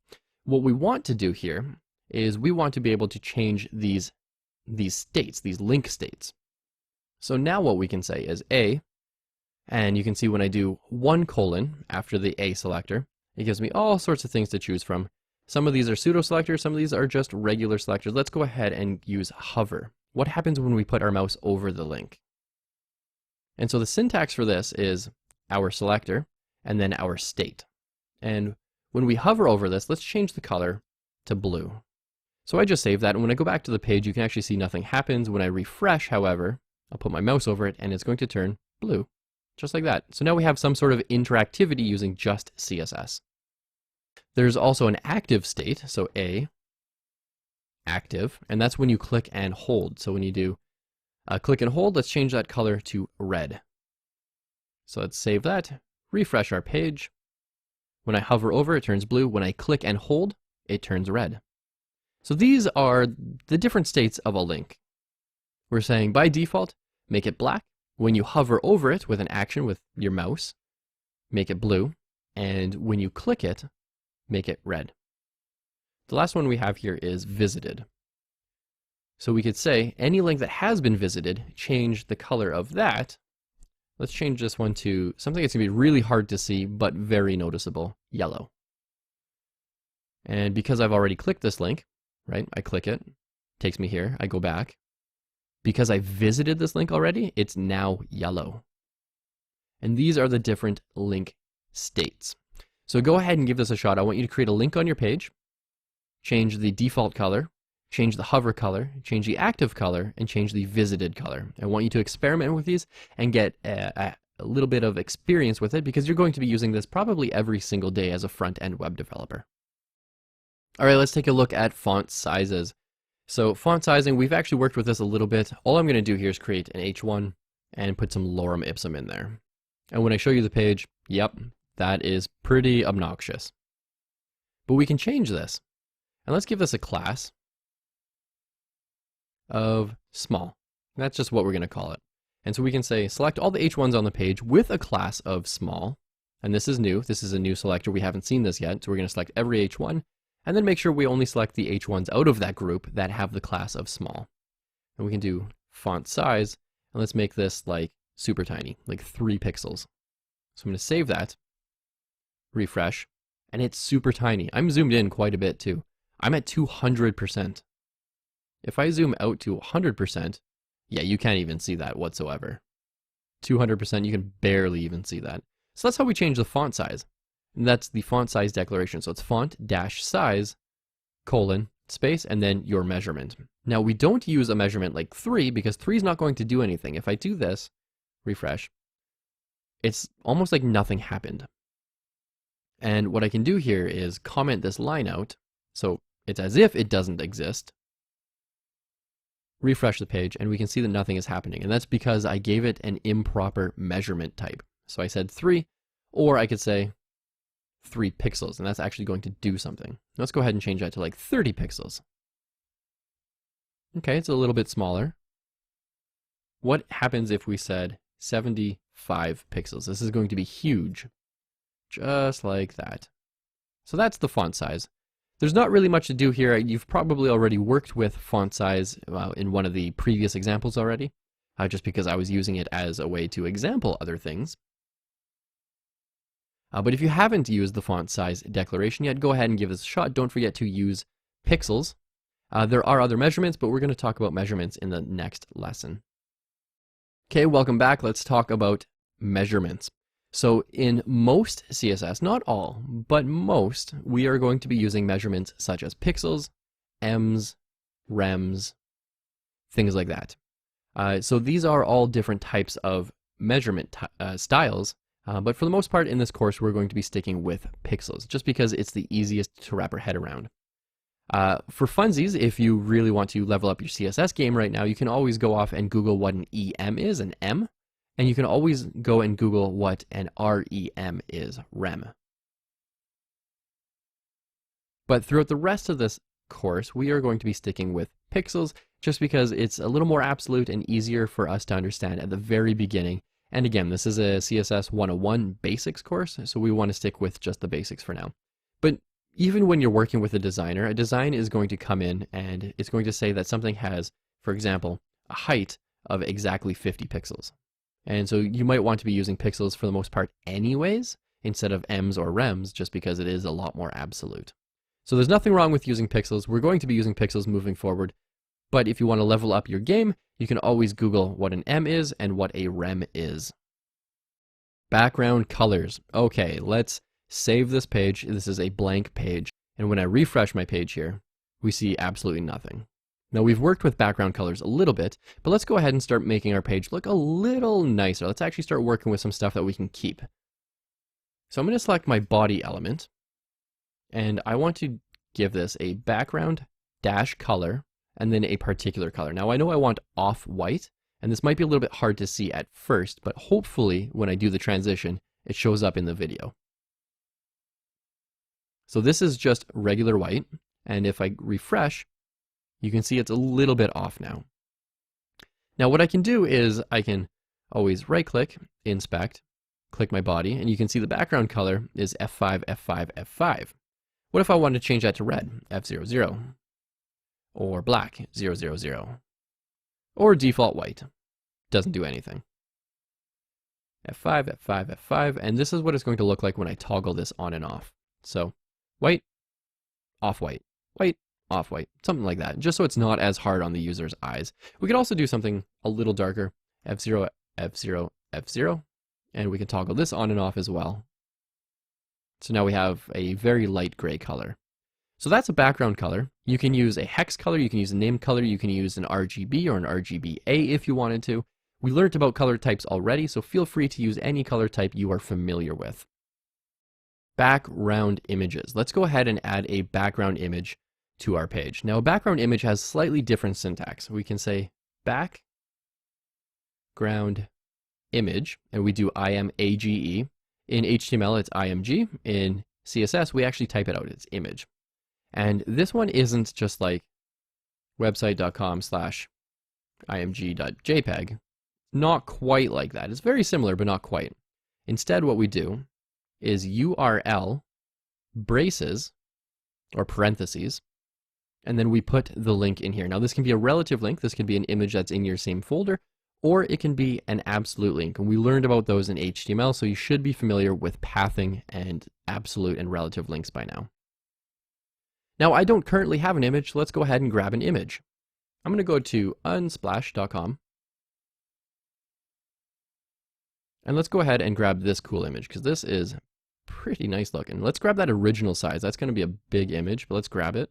What we want to do here is we want to be able to change these states, these link states. So now what we can say is A, and you can see when I do 1: after the A selector, it gives me all sorts of things to choose from. Some of these are pseudo selectors, some of these are just regular selectors. Let's go ahead and use hover. What happens when we put our mouse over the link? And so the syntax for this is our selector and then our state. And when we hover over this, let's change the color to blue. So I just saved that, and when I go back to the page, you can actually see nothing happens. When I refresh, however, I'll put my mouse over it and it's going to turn blue, just like that. So now we have some sort of interactivity using just CSS. There's also an active state, so A, active, and that's when you click and hold. So when you do click and hold, let's change that color to red. So let's save that, refresh our page. When I hover over, it turns blue. When I click and hold, it turns red. So these are the different states of a link. We're saying by default, make it black. When you hover over it with an action with your mouse, make it blue. And when you click it, make it red. The last one we have here is visited. So we could say any link that has been visited, change the color of that. Let's change this one to something that's going to be really hard to see, but very noticeable, yellow. And because I've already clicked this link, right, I click it, takes me here, I go back. Because I visited this link already, it's now yellow. And these are the different link states. So go ahead and give this a shot. I want you to create a link on your page, change the default color, change the hover color, change the active color, and change the visited color. I want you to experiment with these and get a little bit of experience with it, because you're going to be using this probably every single day as a front-end web developer. All right, let's take a look at font sizes. So font sizing, we've actually worked with this a little bit. All I'm going to do here is create an H1 and put some lorem ipsum in there. And when I show you the page, yep, that is pretty obnoxious. But we can change this. And let's give this a class of small. That's just what we're going to call it. And so we can say select all the H1s on the page with a class of small. And this is new. This is a new selector. We haven't seen this yet. So we're going to select every H1 and then make sure we only select the H1s out of that group that have the class of small. And we can do font size, and let's make this like super tiny, like 3 pixels. So I'm going to save that, refresh, and it's super tiny. I'm zoomed in quite a bit too. I'm at 200%. If I zoom out to 100%, yeah, you can't even see that whatsoever. 200%, you can barely even see that. So that's how we change the font size. And that's the font size declaration. So it's font-size, space, and then your measurement. Now we don't use a measurement like 3 because 3 is not going to do anything. If I do this, refresh, it's almost like nothing happened. And what I can do here is comment this line out. So it's as if it doesn't exist. Refresh the page and we can see that nothing is happening. And that's because I gave it an improper measurement type. So I said 3, or I could say 3 pixels, and that's actually going to do something. Let's go ahead and change that to like 30 pixels. Okay, it's a little bit smaller. What happens if we said 75 pixels? This is going to be huge, just like that. So that's the font size. There's not really much to do here. You've probably already worked with font size in one of the previous examples already, just because I was using it as a way to example other things. But if you haven't used the font size declaration yet, go ahead and give this a shot. Don't forget to use pixels. There are other measurements, but we're going to talk about measurements in the next lesson. Okay, welcome back. Let's talk about measurements. So in most CSS, not all, but most, we are going to be using measurements such as pixels, ems, rems, things like that. So these are all different types of measurement styles. But for the most part in this course, we're going to be sticking with pixels, just because it's the easiest to wrap our head around. For funsies, if you really want to level up your CSS game right now, you can always go off and Google what an EM is, an M, and you can always go and Google what an REM is, rem. But throughout the rest of this course, we are going to be sticking with pixels, just because it's a little more absolute and easier for us to understand at the very beginning. And again, this is a CSS 101 basics course, so we want to stick with just the basics for now. But even when you're working with a designer, a design is going to come in and it's going to say that something has, for example, a height of exactly 50 pixels. And so you might want to be using pixels for the most part anyways, instead of ems or rems, just because it is a lot more absolute. So there's nothing wrong with using pixels. We're going to be using pixels moving forward. But if you want to level up your game, you can always Google what an em is and what a rem is. Background colors. Okay, let's save this page. This is a blank page. And when I refresh my page here, we see absolutely nothing. Now we've worked with background colors a little bit, but let's go ahead and start making our page look a little nicer. Let's actually start working with some stuff that we can keep. So I'm going to select my body element, and I want to give this a background dash color, and then a particular color. Now I know I want off-white, and this might be a little bit hard to see at first, but hopefully when I do the transition, it shows up in the video. So this is just regular white, and if I refresh, you can see it's a little bit off now. Now what I can do is I can always right-click, inspect, click my body, and you can see the background color is F5, F5, F5. What if I wanted to change that to red, F00? Or black, 000, or default white, doesn't do anything. F5, F5, F5, and this is what it's going to look like when I toggle this on and off. So white, off-white, white, off-white, something like that, just so it's not as hard on the user's eyes. We could also do something a little darker, F0, F0, F0, and we can toggle this on and off as well. So now we have a very light gray color. So that's a background color. You can use a hex color, you can use a name color, you can use an RGB or an RGBA if you wanted to. We learned about color types already, so feel free to use any color type you are familiar with. Background images. Let's go ahead and add a background image to our page. Now a background image has slightly different syntax. We can say background image, and we do image. In HTML it's img. In CSS we actually type it out, it's image. And this one isn't just like website.com/img.jpg. Not quite like that. It's very similar, but not quite. Instead, what we do is URL braces or parentheses, and then we put the link in here. Now, this can be a relative link. This can be an image that's in your same folder, or it can be an absolute link. And we learned about those in HTML, so you should be familiar with pathing and absolute and relative links by now. Now, I don't currently have an image. Let's go ahead and grab an image. I'm going to go to unsplash.com. And let's go ahead and grab this cool image because this is pretty nice looking. Let's grab that original size. That's going to be a big image, but let's grab it.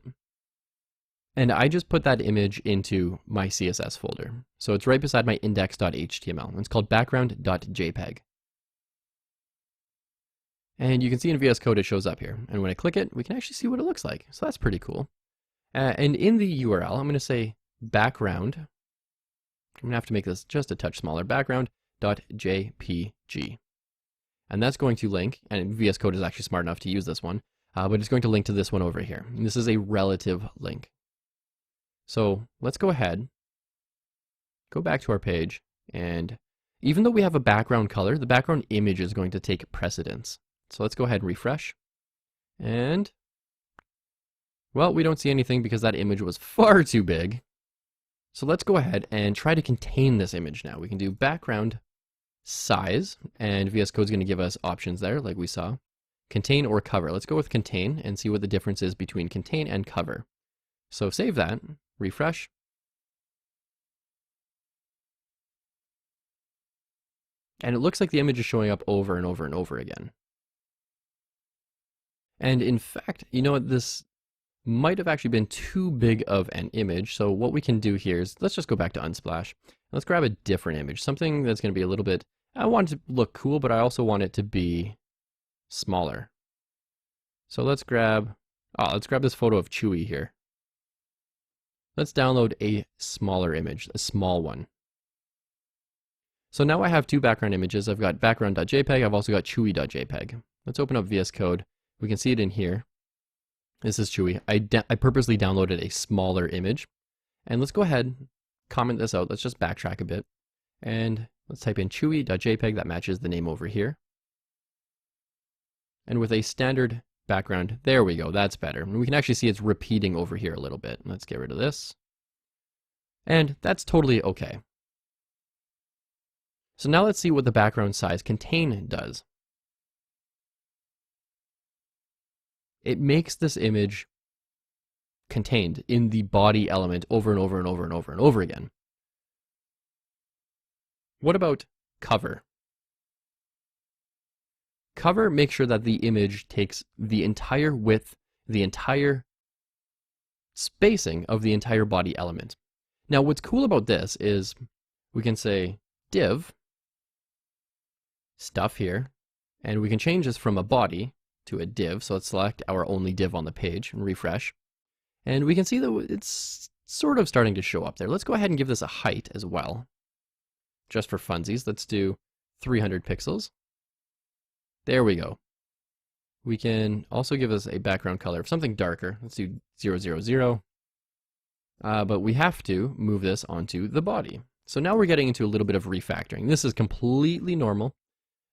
And I just put that image into my CSS folder. So it's right beside my index.html. It's called background.jpg. And you can see in VS Code it shows up here. And when I click it, we can actually see what it looks like. So that's pretty cool. And in the URL, I'm going to say background. I'm going to have to make this just a touch smaller. Background.jpg. And that's going to link, and VS Code is actually smart enough to use this one, but it's going to link to this one over here. And this is a relative link. So let's go ahead, go back to our page, and even though we have a background color, the background image is going to take precedence. So let's go ahead and refresh. And, well, we don't see anything because that image was far too big. So let's go ahead and try to contain this image now. We can do background size, and VS Code is going to give us options there, like we saw. Contain or cover. Let's go with contain and see what the difference is between contain and cover. So save that, refresh. And it looks like the image is showing up over and over and over again. And in fact, you know what, this might have actually been too big of an image. So what we can do here is, let's just go back to Unsplash. Let's grab a different image, something that's going to be a little bit, I want it to look cool, but I also want it to be smaller. So let's grab this photo of Chewie here. Let's download a smaller image, a small one. So now I have two background images. I've got background.jpg, I've also got chewy.jpg. Let's open up VS Code. We can see it in here. This is Chewy. I purposely downloaded a smaller image. And let's go ahead, comment this out. Let's just backtrack a bit. And Let's type in chewy.jpg, that matches the name over here. And with a standard background, there we go, that's better. And we can actually see it's repeating over here a little bit. Let's get rid of this. And that's totally okay. So now let's see what the background size contain does. It makes this image contained in the body element over and over and over and over and over again. What about cover? Cover makes sure that the image takes the entire width, the entire spacing of the entire body element. Now what's cool about this is we can say div stuff here, and we can change this from a body to a div. So let's select our only div on the page and refresh. And we can see that it's sort of starting to show up there. Let's go ahead and give this a height as well. Just for funsies, let's do 300 pixels. There we go. We can also give us a background color of something darker. Let's do 000. But we have to move this onto the body. So now we're getting into a little bit of refactoring. This is completely normal.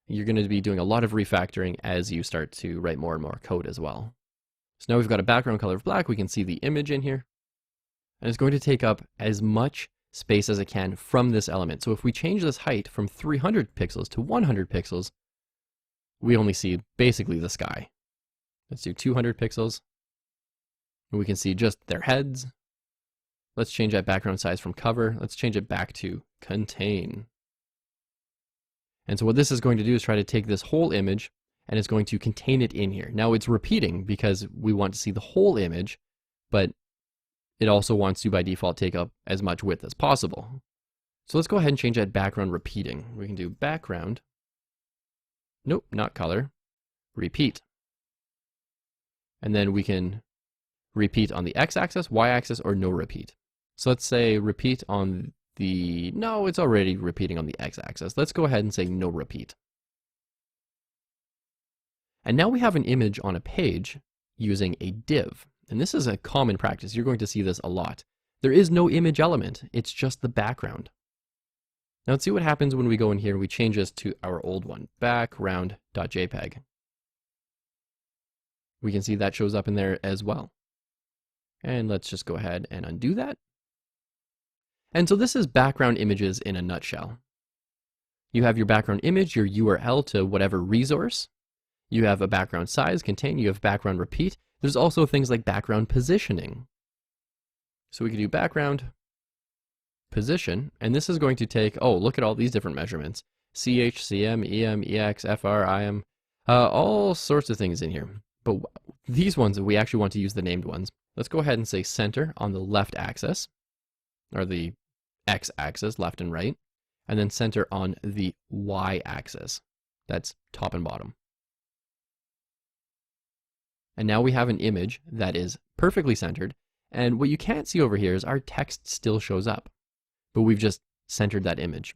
You're going to be doing a lot of refactoring as you start to write more and more code as well. So now we've got a background color of black. We can see the image in here. And it's going to take up as much space as it can from this element. So if we change this height from 300 pixels to 100 pixels, we only see basically the sky. Let's do 200 pixels. And we can see just their heads. Let's change that background size from cover. Let's change it back to contain. And so what this is going to do is try to take this whole image and it's going to contain it in here. Now it's repeating because we want to see the whole image, but it also wants to by default take up as much width as possible. So let's go ahead and change that background repeating. We can do background. Nope, not color. Repeat. And then we can repeat on the x-axis, y-axis, or no repeat. So let's say repeat on the, no, it's already repeating on the x-axis. Let's go ahead and say no repeat. And now we have an image on a page using a div. And this is a common practice. You're going to see this a lot. There is no image element. It's just the background. Now let's see what happens when we go in here and we change this to our old one, background.jpg. We can see that shows up in there as well. And let's just go ahead and undo that. And so this is background images in a nutshell. You have your background image, your URL to whatever resource. You have a background size, contain, you have background repeat. There's also things like background positioning. So we can do background position, and this is going to take, oh, look at all these different measurements. CH, CM, EM, EX, FR, IM, all sorts of things in here. But these ones, we actually want to use the named ones. Let's go ahead and say center on the left axis, or the x-axis, left and right, and then center on the y-axis. That's top and bottom. And now we have an image that is perfectly centered, and what you can't see over here is our text still shows up, but we've just centered that image.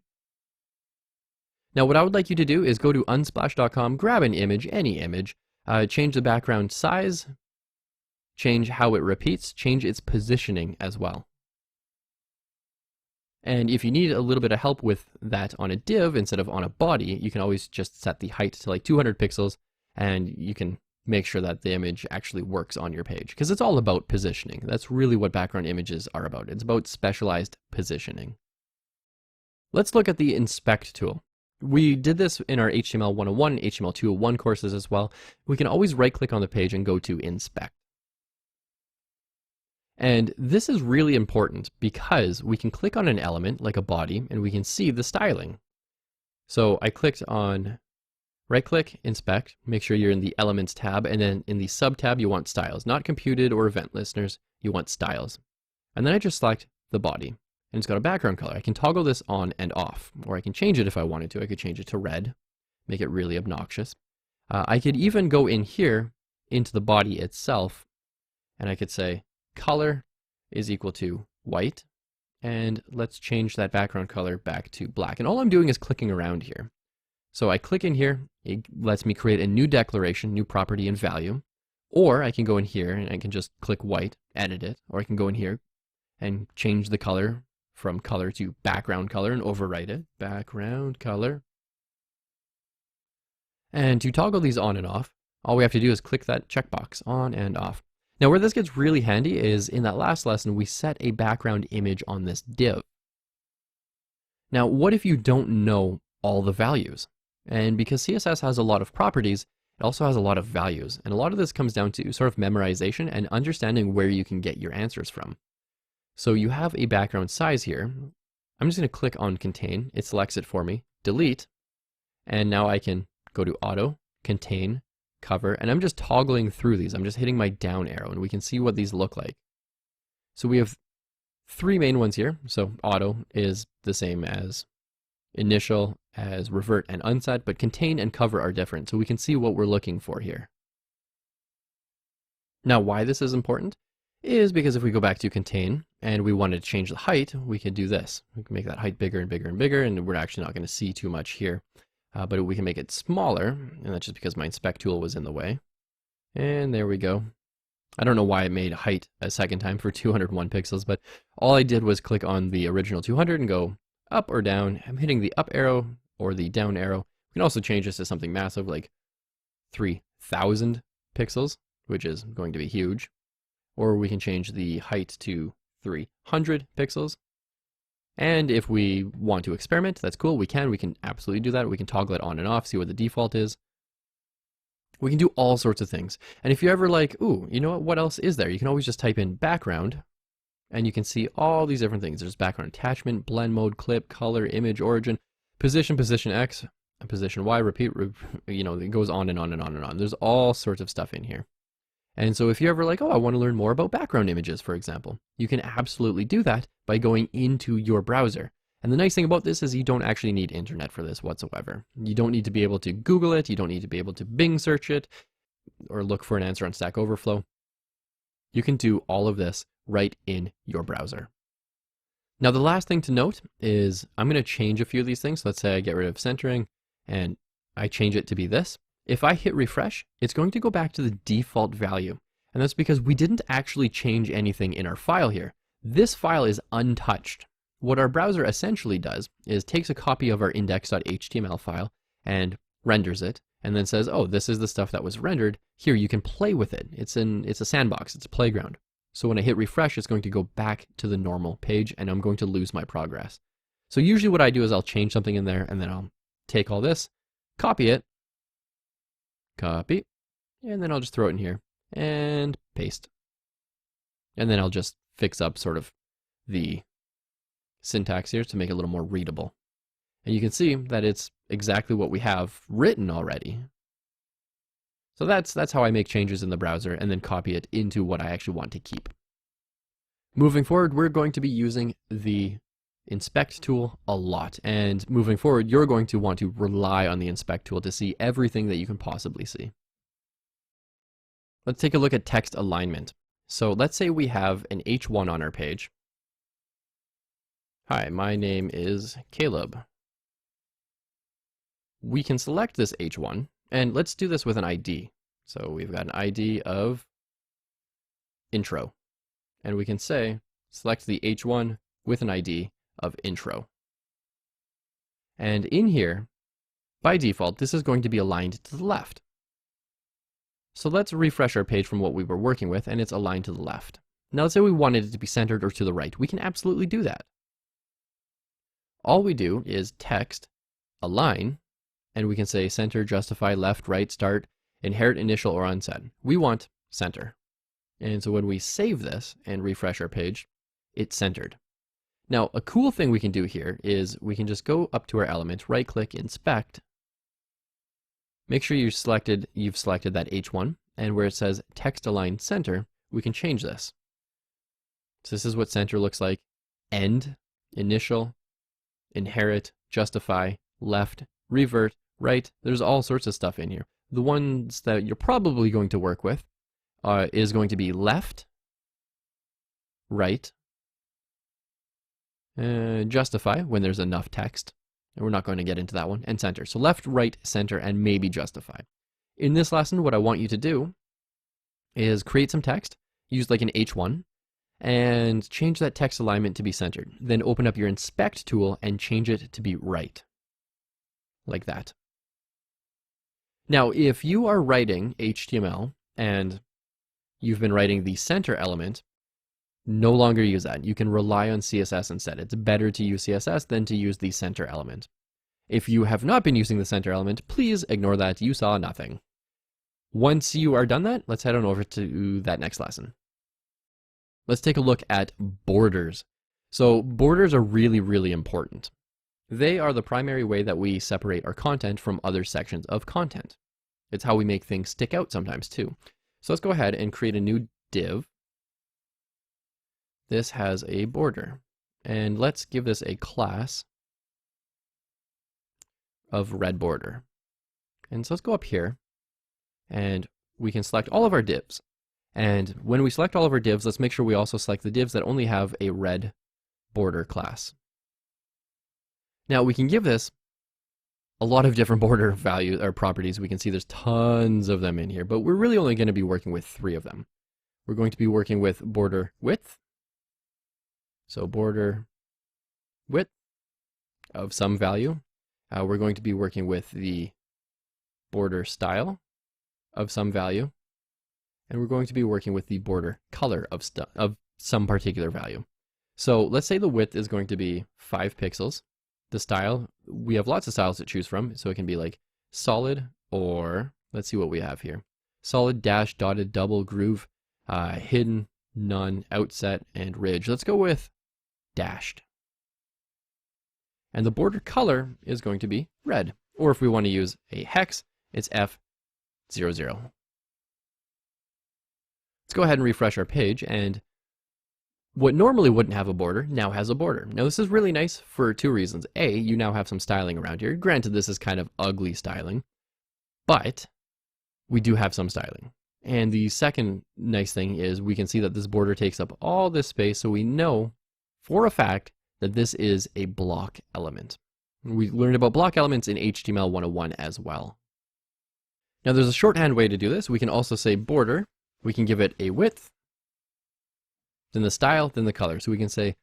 Now what I would like you to do is go to unsplash.com, grab an image, any image, change the background size, change how it repeats, change its positioning as well. And if you need a little bit of help with that on a div instead of on a body, you can always just set the height to like 200 pixels and you can make sure that the image actually works on your page, because it's all about positioning. That's really what background images are about. It's about specialized positioning. Let's look at the inspect tool. We did this in our HTML 101 and HTML 201 courses as well. We can always right click on the page and go to inspect. And this is really important because we can click on an element like a body and we can see the styling. So I clicked on right click, inspect, make sure you're in the elements tab, and then in the sub tab you want styles, not computed or event listeners, you want styles. And then I just select the body and it's got a background color. I can toggle this on and off, or I can change it if I wanted to. I could change it to red, make it really obnoxious. I could even go in here into the body itself and I could say color is equal to white, and let's change that background color back to black. And all I'm doing is clicking around here. So I click in here, it lets me create a new declaration, new property and value, or I can go in here and I can just click white, edit it, or I can go in here and change the color from color to background color and overwrite it. Background color. And to toggle these on and off, all we have to do is click that checkbox on and off. Now where this gets really handy is in that last lesson, we set a background image on this div. Now, what if you don't know all the values? And because CSS has a lot of properties, it also has a lot of values. And a lot of this comes down to sort of memorization and understanding where you can get your answers from. So you have a background size here. I'm just going to click on contain. It selects it for me, delete, and now I can go to auto, contain, cover, and I'm just toggling through these. I'm just hitting my down arrow and we can see what these look like. So we have three main ones here. So auto is the same as initial, as revert and unset, but contain and cover are different. So we can see what we're looking for here. Now, why this is important is because if we go back to contain and we wanted to change the height, we could do this. We can make that height bigger and bigger and bigger, and we're actually not going to see too much here. But we can make it smaller, and that's just because my inspect tool was in the way. And there we go. I don't know why it made height a second time for 201 pixels, but all I did was click on the original 200 and go up or down. I'm hitting the up arrow or the down arrow. We can also change this to something massive like 3000 pixels, which is going to be huge. Or we can change the height to 300 pixels. And if we want to experiment, that's cool. We can absolutely do that. We can toggle it on and off, see what the default is. We can do all sorts of things. And if you're ever like, ooh, you know what else is there? You can always just type in background and you can see all these different things. There's background attachment, blend mode, clip, color, image, origin, position, position X, and position Y, repeat, you know, it goes on and on and on and on. There's all sorts of stuff in here. And so if you're ever like, oh, I want to learn more about background images, for example, you can absolutely do that by going into your browser. And the nice thing about this is you don't actually need internet for this whatsoever. You don't need to be able to Google it. You don't need to be able to Bing search it or look for an answer on Stack Overflow. You can do all of this right in your browser. Now, the last thing to note is I'm going to change a few of these things. So let's say I get rid of centering and I change it to be this. If I hit refresh, it's going to go back to the default value. And that's because we didn't actually change anything in our file here. This file is untouched. What our browser essentially does is takes a copy of our index.html file and renders it, and then says, oh, this is the stuff that was rendered. Here, you can play with it. It's a sandbox, it's a playground. So when I hit refresh, it's going to go back to the normal page, and I'm going to lose my progress. So usually what I do is I'll change something in there, and then I'll take all this, copy it, copy, and then I'll just throw it in here, and paste. And then I'll just fix up sort of the syntax here to make it a little more readable. And you can see that it's exactly what we have written already. So that's how I make changes in the browser and then copy it into what I actually want to keep. Moving forward, we're going to be using the inspect tool a lot. And moving forward, you're going to want to rely on the inspect tool to see everything that you can possibly see. Let's take a look at text alignment. So let's say we have an H1 on our page. Hi, my name is Caleb. We can select this H1, and let's do this with an ID. So we've got an ID of intro, and we can say, select the H1 with an ID of intro. And in here, by default, this is going to be aligned to the left. So let's refresh our page from what we were working with, and it's aligned to the left. Now let's say we wanted it to be centered or to the right. We can absolutely do that. All we do is text align, and we can say center, justify, left, right, start, inherit, initial, or unset. We want center. And so when we save this and refresh our page, it's centered. Now, a cool thing we can do here is we can just go up to our element, right click, inspect. Make sure you've selected that H1, and where it says text align center, we can change this. So this is what center looks like. End, initial, inherit, justify, left, revert, right. There's all sorts of stuff in here. The ones that you're probably going to work with is going to be left, right, justify when there's enough text. And we're not going to get into that one, and center. So left, right, center, and maybe justify. In this lesson, what I want you to do is create some text, use like an H1, and change that text alignment to be centered. Then open up your inspect tool and change it to be right, like that. Now, if you are writing HTML and you've been writing the center element, no longer use that. You can rely on CSS instead. It's better to use CSS than to use the center element. If you have not been using the center element, please ignore that. You saw nothing. Once you are done that, let's head on over to that next lesson. Let's take a look at borders. So borders are really, really important. They are the primary way that we separate our content from other sections of content. It's how we make things stick out sometimes too. So let's go ahead and create a new div. This has a border, and let's give this a class of red border. And so let's go up here and we can select all of our divs. And when we select all of our divs, let's make sure we also select the divs that only have a red border class. Now we can give this a lot of different border values or properties. We can see there's tons of them in here, but we're really only going to be working with 3 of them. We're going to be working with border width. So border width of some value. We're going to be working with the border style of some value. And we're going to be working with the border color of some particular value. So let's say the width is going to be 5 pixels. The style, we have lots of styles to choose from. So it can be like solid, or let's see what we have here. Solid, dash, dotted, double, groove, hidden, none, outset, and ridge. Let's go with dashed. And the border color is going to be red. Or if we want to use a hex, it's F00. Let's go ahead and refresh our page, and what normally wouldn't have a border now has a border. Now this is really nice for 2 reasons. A, you now have some styling around here. Granted, this is kind of ugly styling, but we do have some styling. And the second nice thing is we can see that this border takes up all this space, so we know for a fact that this is a block element. We learned about block elements in HTML 101 as well. Now there's a shorthand way to do this. We can also say border. We can give it a width, then the style, then the color. So we can say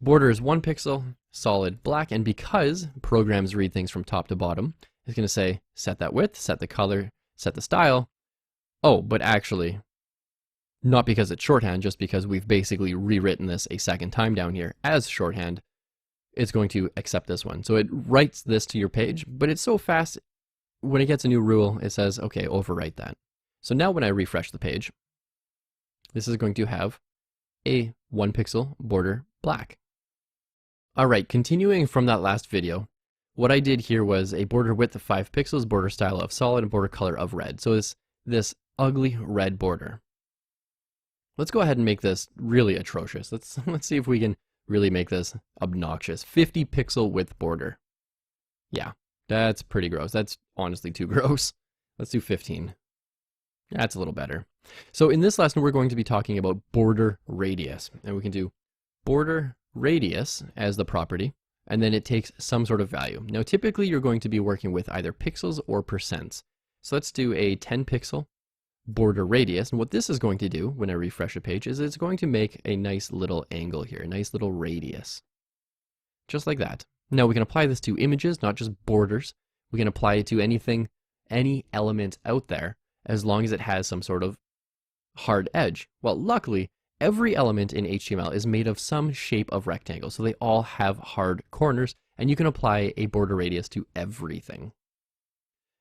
border is 1 pixel, solid black, and because programs read things from top to bottom, it's going to say set that width, set the color, set the style. Oh, but actually, not because it's shorthand, just because we've basically rewritten this a second time down here as shorthand, it's going to accept this one. So it writes this to your page, but it's so fast, when it gets a new rule, it says, okay, overwrite that. So now when I refresh the page, this is going to have a 1 pixel border black. All right, continuing from that last video, what I did here was a border width of 5 pixels, border style of solid, and border color of red. So it's this ugly red border. Let's go ahead and make this really atrocious. Let's see if we can really make this obnoxious. 50 pixel width border. Yeah, that's pretty gross. That's honestly too gross. Let's do 15. That's a little better. So in this lesson, we're going to be talking about border radius, and we can do border radius as the property, and then it takes some sort of value. Now, typically you're going to be working with either pixels or percents. So let's do a 10 pixel border radius. And what this is going to do when I refresh a page is it's going to make a nice little angle here, a nice little radius, just like that. Now we can apply this to images, not just borders. We can apply it to anything, any element out there, as long as it has some sort of hard edge. Well, luckily, every element in HTML is made of some shape of rectangle, so they all have hard corners, and you can apply a border radius to everything.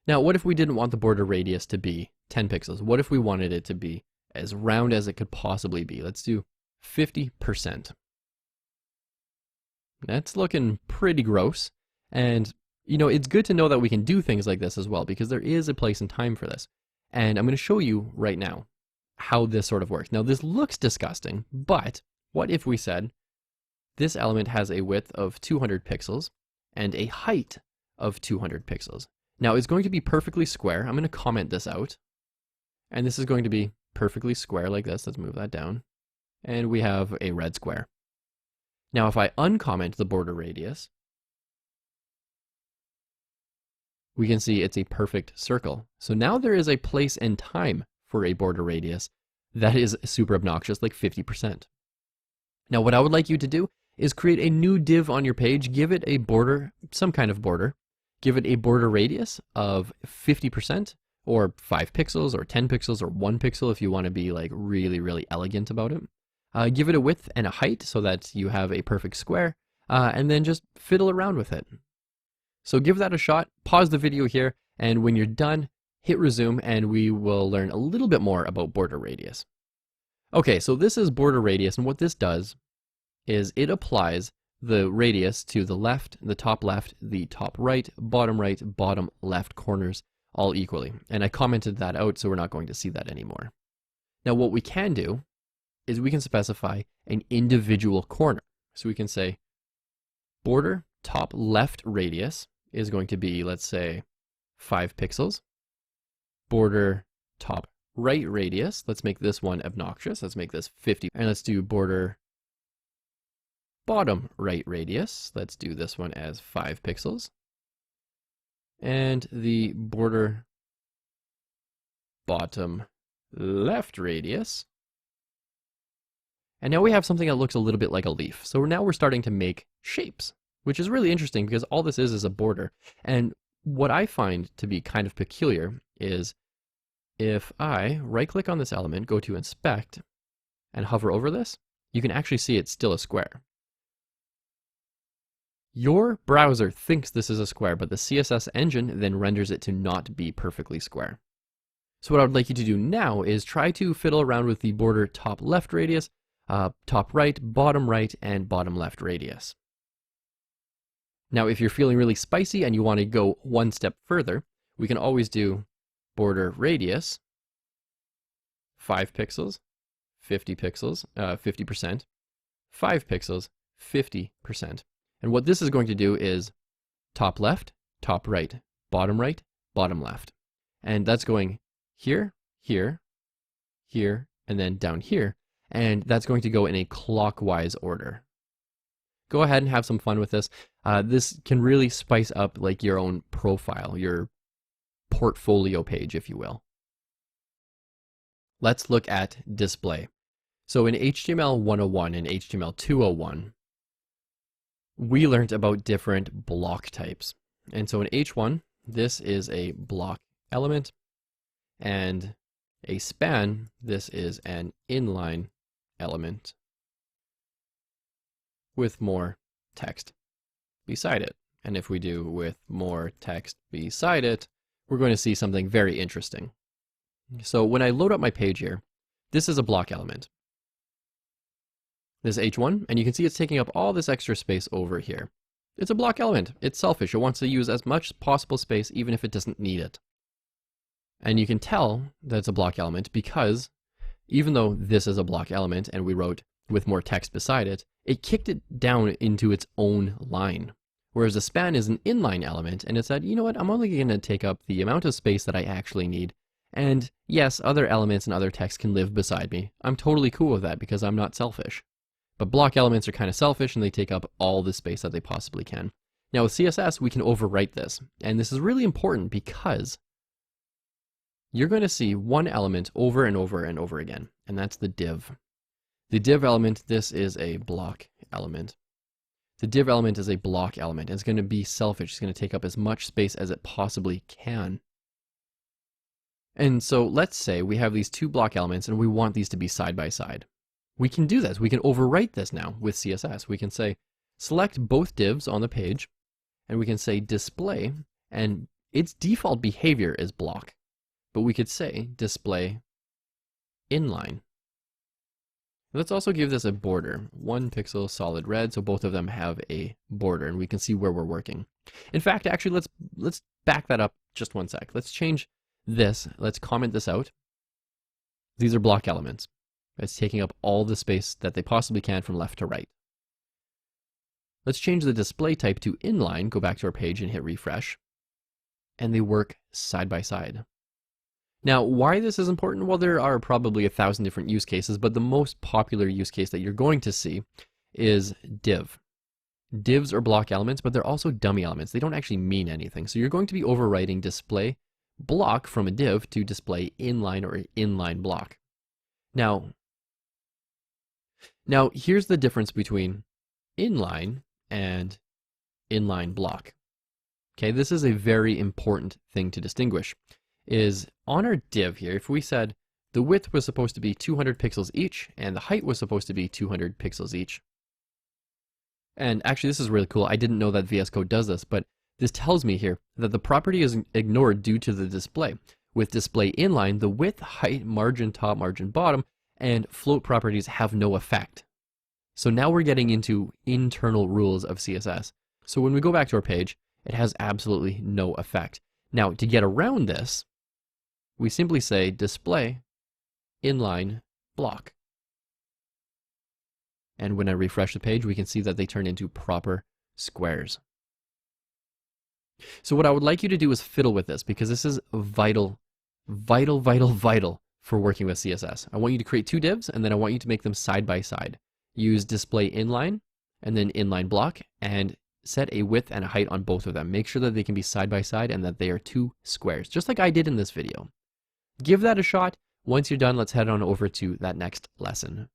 Now, what if we didn't want the border radius to be 10 pixels? What if we wanted it to be as round as it could possibly be? Let's do 50%. That's looking pretty gross, and you know, it's good to know that we can do things like this as well, because there is a place and time for this. And I'm going to show you right now how this sort of works. Now, this looks disgusting, but what if we said this element has a width of 200 pixels and a height of 200 pixels? Now, it's going to be perfectly square. I'm going to comment this out, and this is going to be perfectly square like this. Let's move that down, and we have a red square. Now, if I uncomment the border radius, we can see it's a perfect circle. So now there is a place and time for a border radius that is super obnoxious, like 50%. Now, what I would like you to do is create a new div on your page, give it a border, some kind of border, give it a border radius of 50% or 5 pixels or 10 pixels or 1 pixel if you want to be like really, really elegant about it. Give it a width and a height so that you have a perfect square, and then just fiddle around with it. So give that a shot, pause the video here, and when you're done, hit resume and we will learn a little bit more about border radius. Okay, so this is border radius, and what this does is it applies the radius to the left, the top right, bottom left corners all equally. And I commented that out, so we're not going to see that anymore. Now what we can do is we can specify an individual corner. So we can say border top left radius is going to be, let's say, 5 pixels. Border top right radius, let's make this one obnoxious. Let's make this 50. And let's do border bottom right radius. Let's do this one as 5 pixels. And the border bottom left radius. And now we have something that looks a little bit like a leaf. So now we're starting to make shapes, which is really interesting because all this is a border. And what I find to be kind of peculiar is if I right-click on this element, go to inspect, and hover over this, you can actually see it's still a square. Your browser thinks this is a square, but the CSS engine then renders it to not be perfectly square. So what I would like you to do now is try to fiddle around with the border top left radius, top right, and bottom left radius. Now, if you're feeling really spicy and you want to go one step further, we can always do border radius, 5 pixels, 50 pixels, 50%, 5 pixels, 50%. And what this is going to do is top left, right, bottom left. And that's going here, here, here, and then down here. And that's going to go in a clockwise order. Go ahead and have some fun with this. This can really spice up like your own profile, your portfolio page, if you will. Let's look at display. So in HTML 101 and HTML 201, we learned about different block types. And so in H1, this is a block element, and a span, this is an inline element with more text beside it. And if we do with more text beside it, we're going to see something very interesting. So when I load up my page here, this is a block element. This is H1, and you can see it's taking up all this extra space over here. It's a block element. It's selfish. It wants to use as much possible space even if it doesn't need it. And you can tell that it's a block element because even though this is a block element and we wrote with more text beside it, it kicked it down into its own line. Whereas a span is an inline element, and it said, you know what, I'm only going to take up the amount of space that I actually need. And yes, other elements and other text can live beside me. I'm totally cool with that because I'm not selfish. But block elements are kind of selfish and they take up all the space that they possibly can. Now with CSS, we can overwrite this. And this is really important because you're going to see one element over and over and over again, and that's the div. The div element, this is a block element. The div element is a block element. It's going to be selfish. It's going to take up as much space as it possibly can. And so let's say we have these two block elements and we want these to be side by side. We can do this. We can overwrite this now with CSS. We can say select both divs on the page, and we can say display, and its default behavior is block. But we could say display inline. Let's also give this a border, 1 pixel solid red, so both of them have a border, and we can see where we're working. In fact, actually, let's back that up just one sec. Let's change this. Let's comment this out. These are block elements. It's taking up all the space that they possibly can from left to right. Let's change the display type to inline, go back to our page and hit refresh, and they work side by side. Now, why this is important? Well, there are probably 1,000 different use cases, but the most popular use case that you're going to see is div. Divs are block elements, but they're also dummy elements. They don't actually mean anything. So you're going to be overwriting display block from a div to display inline or inline block. Now, Now, here's the difference between inline and inline block. Okay, this is a very important thing to distinguish. Is on our div here, if we said the width was supposed to be 200 pixels each and the height was supposed to be 200 pixels each. And actually, this is really cool. I didn't know that VS Code does this, but this tells me here that the property is ignored due to the display. With display inline, the width, height, margin top, margin bottom, and float properties have no effect. So now we're getting into internal rules of CSS. So when we go back to our page, it has absolutely no effect. Now, to get around this, we simply say display inline block. And when I refresh the page, we can see that they turn into proper squares. So what I would like you to do is fiddle with this, because this is vital for working with CSS. I want you to create two divs, and then I want you to make them side by side. Use display inline and then inline block, and set a width and a height on both of them. Make sure that they can be side by side and that they are two squares, just like I did in this video. Give that a shot. Once you're done, let's head on over to that next lesson.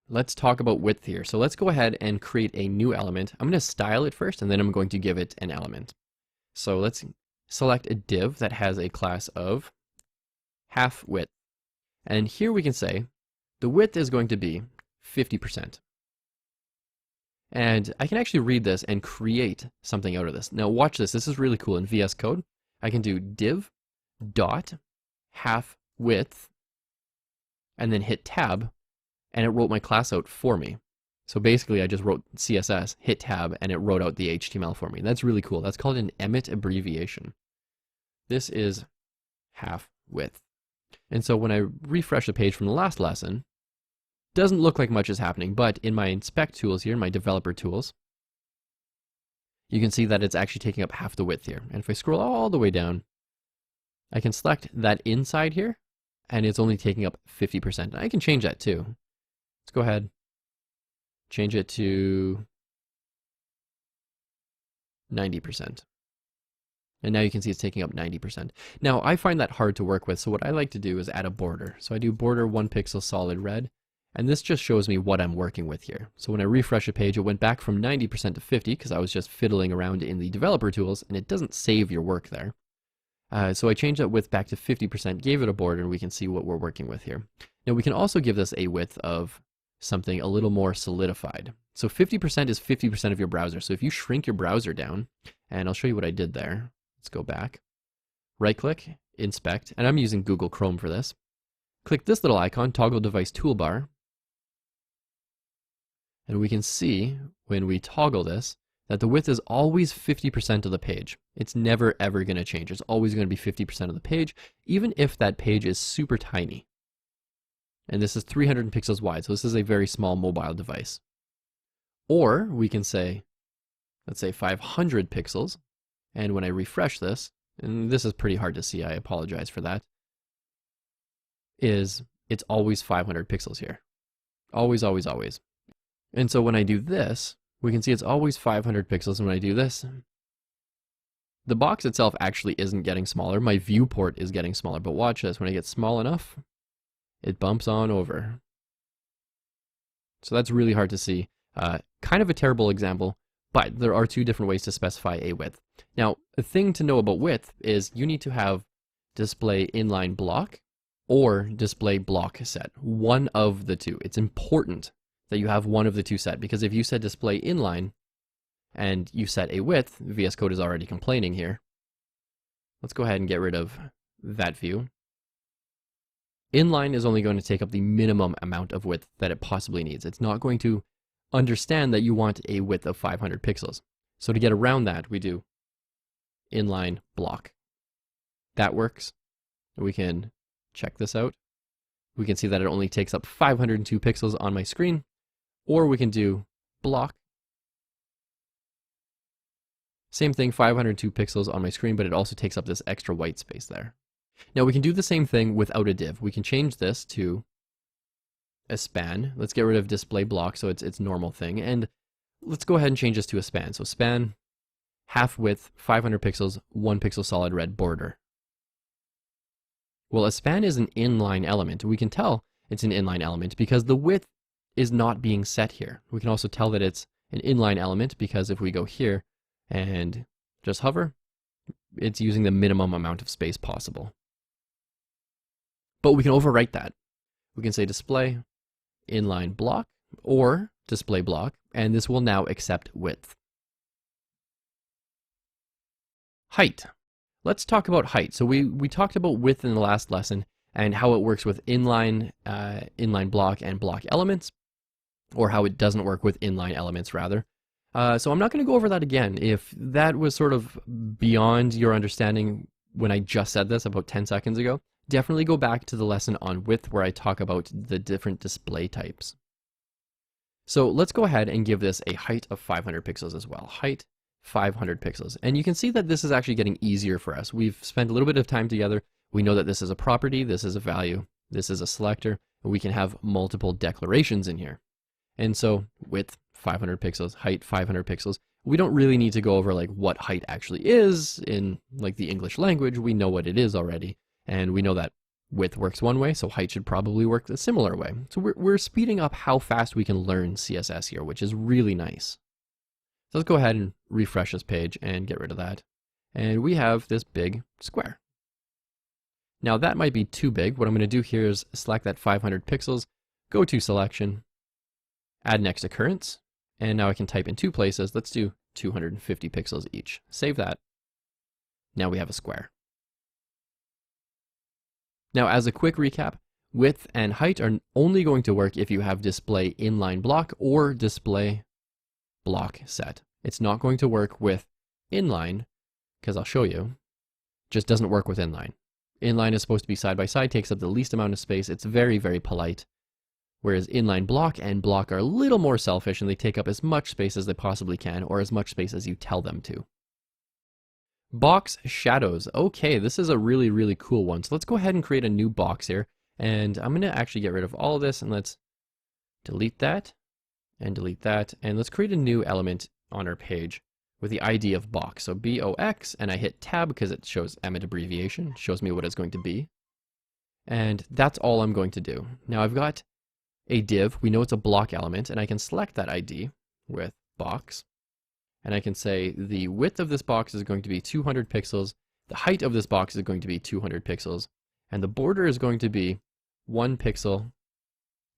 Let's talk about width here. So let's go ahead and create a new element. I'm going to style it first, and then I'm going to give it an element. So let's select a div that has a class of half width. And here we can say the width is going to be 50%. And I can actually read this and create something out of this. Now watch this. This is really cool. In VS Code, I can do div dot half width and then hit tab, and it wrote my class out for me. So basically I just wrote CSS, hit tab, and it wrote out the HTML for me. That's really cool. That's called an emit abbreviation. This is half width. And so when I refresh the page from the last lesson, doesn't look like much is happening, but in my inspect tools here, my developer tools, you can see that it's actually taking up half the width here. And if I scroll all the way down, I can select that inside here, and it's only taking up 50%. I can change that too. Let's go ahead, change it to 90%. And now you can see it's taking up 90%. Now I find that hard to work with, so what I like to do is add a border. So I do border 1 pixel solid red, and this just shows me what I'm working with here. So when I refresh a page, it went back from 90% to 50 because I was just fiddling around in the developer tools, and it doesn't save your work there. So I changed that width back to 50%, gave it a border, and we can see what we're working with here. Now we can also give this a width of something a little more solidified. So 50% is 50% of your browser. So if you shrink your browser down, and I'll show you what I did there. Let's go back, right click, inspect, and I'm using Google Chrome for this. Click this little icon, toggle device toolbar, and we can see when we toggle this that the width is always 50% of the page. It's never ever going to change. It's always going to be 50% of the page, even if that page is super tiny. And this is 300 pixels wide, so this is a very small mobile device. Or we can say, let's say 500 pixels, and when I refresh this, and this is pretty hard to see, I apologize for that, it's always 500 pixels here. Always, always, always. And so when I do this, we can see it's always 500 pixels, and when I do this, the box itself actually isn't getting smaller. My viewport is getting smaller, but watch this. When I get small enough, it bumps on over. So that's really hard to see. Kind of a terrible example, but there are two different ways to specify a width. Now, the thing to know about width is you need to have display inline block or display block set. One of the two. It's important that you have one of the two set, because if you said display inline and you set a width, VS Code is already complaining here. Let's go ahead and get rid of that view. Inline is only going to take up the minimum amount of width that it possibly needs. It's not going to understand that you want a width of 500 pixels. So to get around that, we do inline block. That works. We can check this out. We can see that it only takes up 502 pixels on my screen. Or we can do block. Same thing, 502 pixels on my screen, but it also takes up this extra white space there. Now we can do the same thing without a div. We can change this to a span. Let's get rid of display block so it's normal thing. And let's go ahead and change this to a span. So span, half width, 500 pixels, 1 pixel solid red border. Well, a span is an inline element. We can tell it's an inline element because the width is not being set here. We can also tell that it's an inline element because if we go here and just hover, it's using the minimum amount of space possible. But we can overwrite that. We can say display inline block or display block, and this will now accept width. Height. Let's talk about height. So we talked about width in the last lesson and how it works with inline block and block elements, or how it doesn't work with inline elements rather. So I'm not going to go over that again. If that was sort of beyond your understanding when I just said this about 10 seconds ago, definitely go back to the lesson on width where I talk about the different display types. So let's go ahead and give this a height of 500 pixels as well. Height 500 pixels. And you can see that this is actually getting easier for us. We've spent a little bit of time together. We know that this is a property, this is a value, this is a selector, and we can have multiple declarations in here. And so width 500 pixels, height 500 pixels. We don't really need to go over like what height actually is in like the English language. We know what it is already. And we know that width works one way, so height should probably work a similar way. So we're speeding up how fast we can learn CSS here, which is really nice. So let's go ahead and refresh this page and get rid of that. And we have this big square. Now that might be too big. What I'm going to do here is select that 500 pixels, go to selection, add next occurrence, and now I can type in two places. Let's do 250 pixels each. Save that. Now we have a square. Now, as a quick recap, width and height are only going to work if you have display inline block or display block set. It's not going to work with inline, because I'll show you, just doesn't work with inline. Inline is supposed to be side by side, takes up the least amount of space. It's very, very polite. Whereas inline block and block are a little more selfish and they take up as much space as they possibly can, or as much space as you tell them to. Box shadows. Okay, this is a really, really cool one. So let's go ahead and create a new box here. And I'm going to actually get rid of all of this and let's delete that and delete that. And let's create a new element on our page with the ID of box. So BOX, and I hit tab because it shows Emmet abbreviation, shows me what it's going to be. And that's all I'm going to do. Now I've got a div. We know it's a block element, and I can select that ID with box. And I can say the width of this box is going to be 200 pixels, the height of this box is going to be 200 pixels, and the border is going to be 1 pixel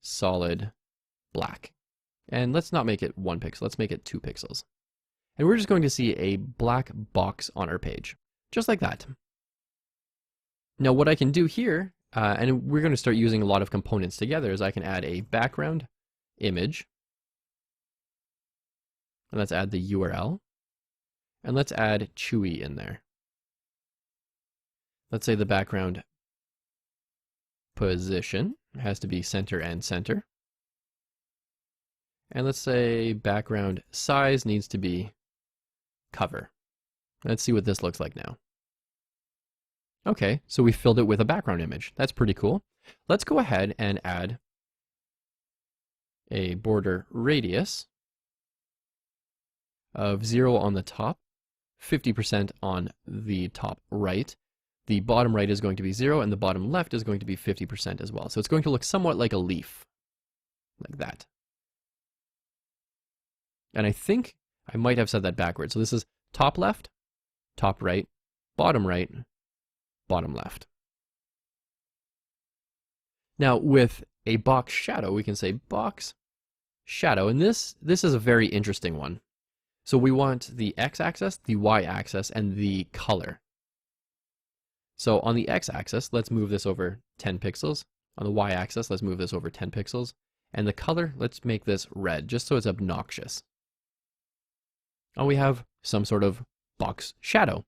solid black. And let's not make it 1 pixel, let's make it 2 pixels. And we're just going to see a black box on our page, just like that. Now what I can do here, and we're going to start using a lot of components together, is I can add a background image. And let's add the URL. And let's add Chewy in there. Let's say the background position has to be center and center. And let's say background size needs to be cover. Let's see what this looks like now. Okay, so we filled it with a background image. That's pretty cool. Let's go ahead and add a border radius of 0 on the top, 50% on the top right. The bottom right is going to be 0, and the bottom left is going to be 50% as well. So it's going to look somewhat like a leaf, like that. And I think I might have said that backwards. So this is top left, top right, bottom left. Now with a box shadow, we can say box shadow, and this is a very interesting one. So we want the x-axis, the y-axis, and the color. So on the x-axis, let's move this over 10 pixels. On the y-axis, let's move this over 10 pixels. And the color, let's make this red, just so it's obnoxious. And we have some sort of box shadow.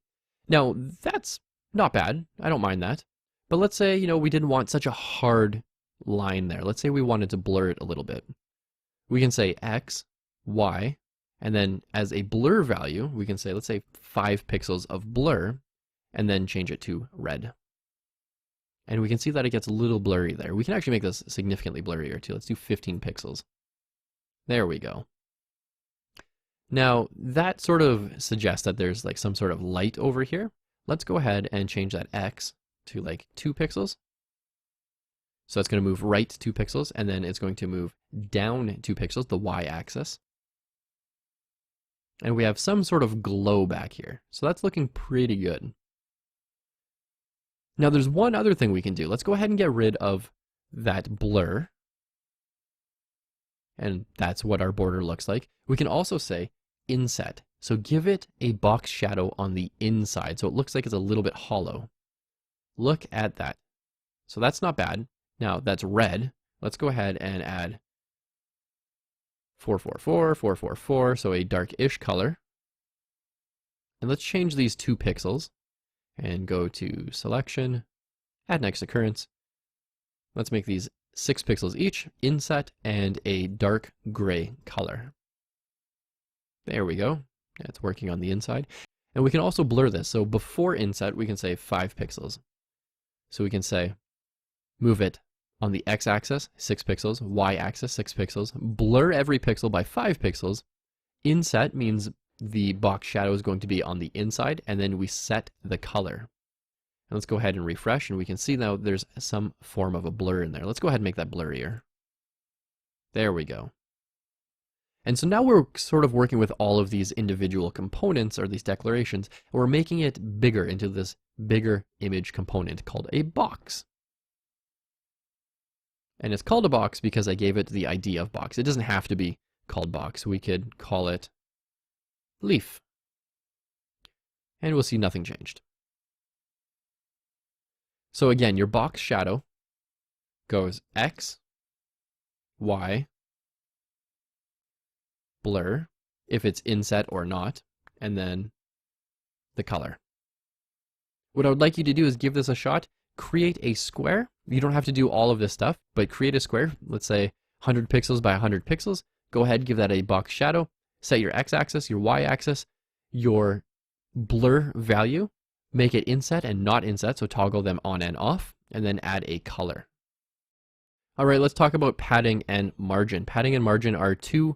Now, that's not bad. I don't mind that. But let's say, we didn't want such a hard line there. Let's say we wanted to blur it a little bit. We can say x, y, and then as a blur value, we can say, let's say 5 pixels of blur, and then change it to red. And we can see that it gets a little blurry there. We can actually make this significantly blurrier too. Let's do 15 pixels. There we go. Now, that sort of suggests that there's like some sort of light over here. Let's go ahead and change that X to like 2 pixels. So that's going to move right 2 pixels, and then it's going to move down 2 pixels, the y-axis. And we have some sort of glow back here. So that's looking pretty good. Now there's one other thing we can do. Let's go ahead and get rid of that blur. And that's what our border looks like. We can also say inset. So give it a box shadow on the inside so it looks like it's a little bit hollow. Look at that. So that's not bad. Now that's red. Let's go ahead and add 444, 444, so a dark-ish color. And let's change these 2 pixels and go to selection, add next occurrence. Let's make these 6 pixels each, inset, and a dark gray color. There we go. It's working on the inside. And we can also blur this. So before inset, we can say 5 pixels. So we can say move it on the x-axis, 6 pixels, y-axis, 6 pixels, blur every pixel by 5 pixels. Inset means the box shadow is going to be on the inside, and then we set the color. And let's go ahead and refresh, and we can see now there's some form of a blur in there. Let's go ahead and make that blurrier. There we go. And so now we're sort of working with all of these individual components or these declarations, and we're making it bigger into this bigger image component called a box. And it's called a box because I gave it the ID of box. It doesn't have to be called box. We could call it leaf. And we'll see nothing changed. So again, your box shadow goes X, Y, blur, if it's inset or not, and then the color. What I would like you to do is give this a shot. Create a square. You don't have to do all of this stuff, but create a square. Let's say 100 pixels by 100 pixels. Go ahead, give that a box shadow. Set your x-axis, your y-axis, your blur value. Make it inset and not inset, so toggle them on and off, and then add a color. All right, let's talk about padding and margin. Padding and margin are 2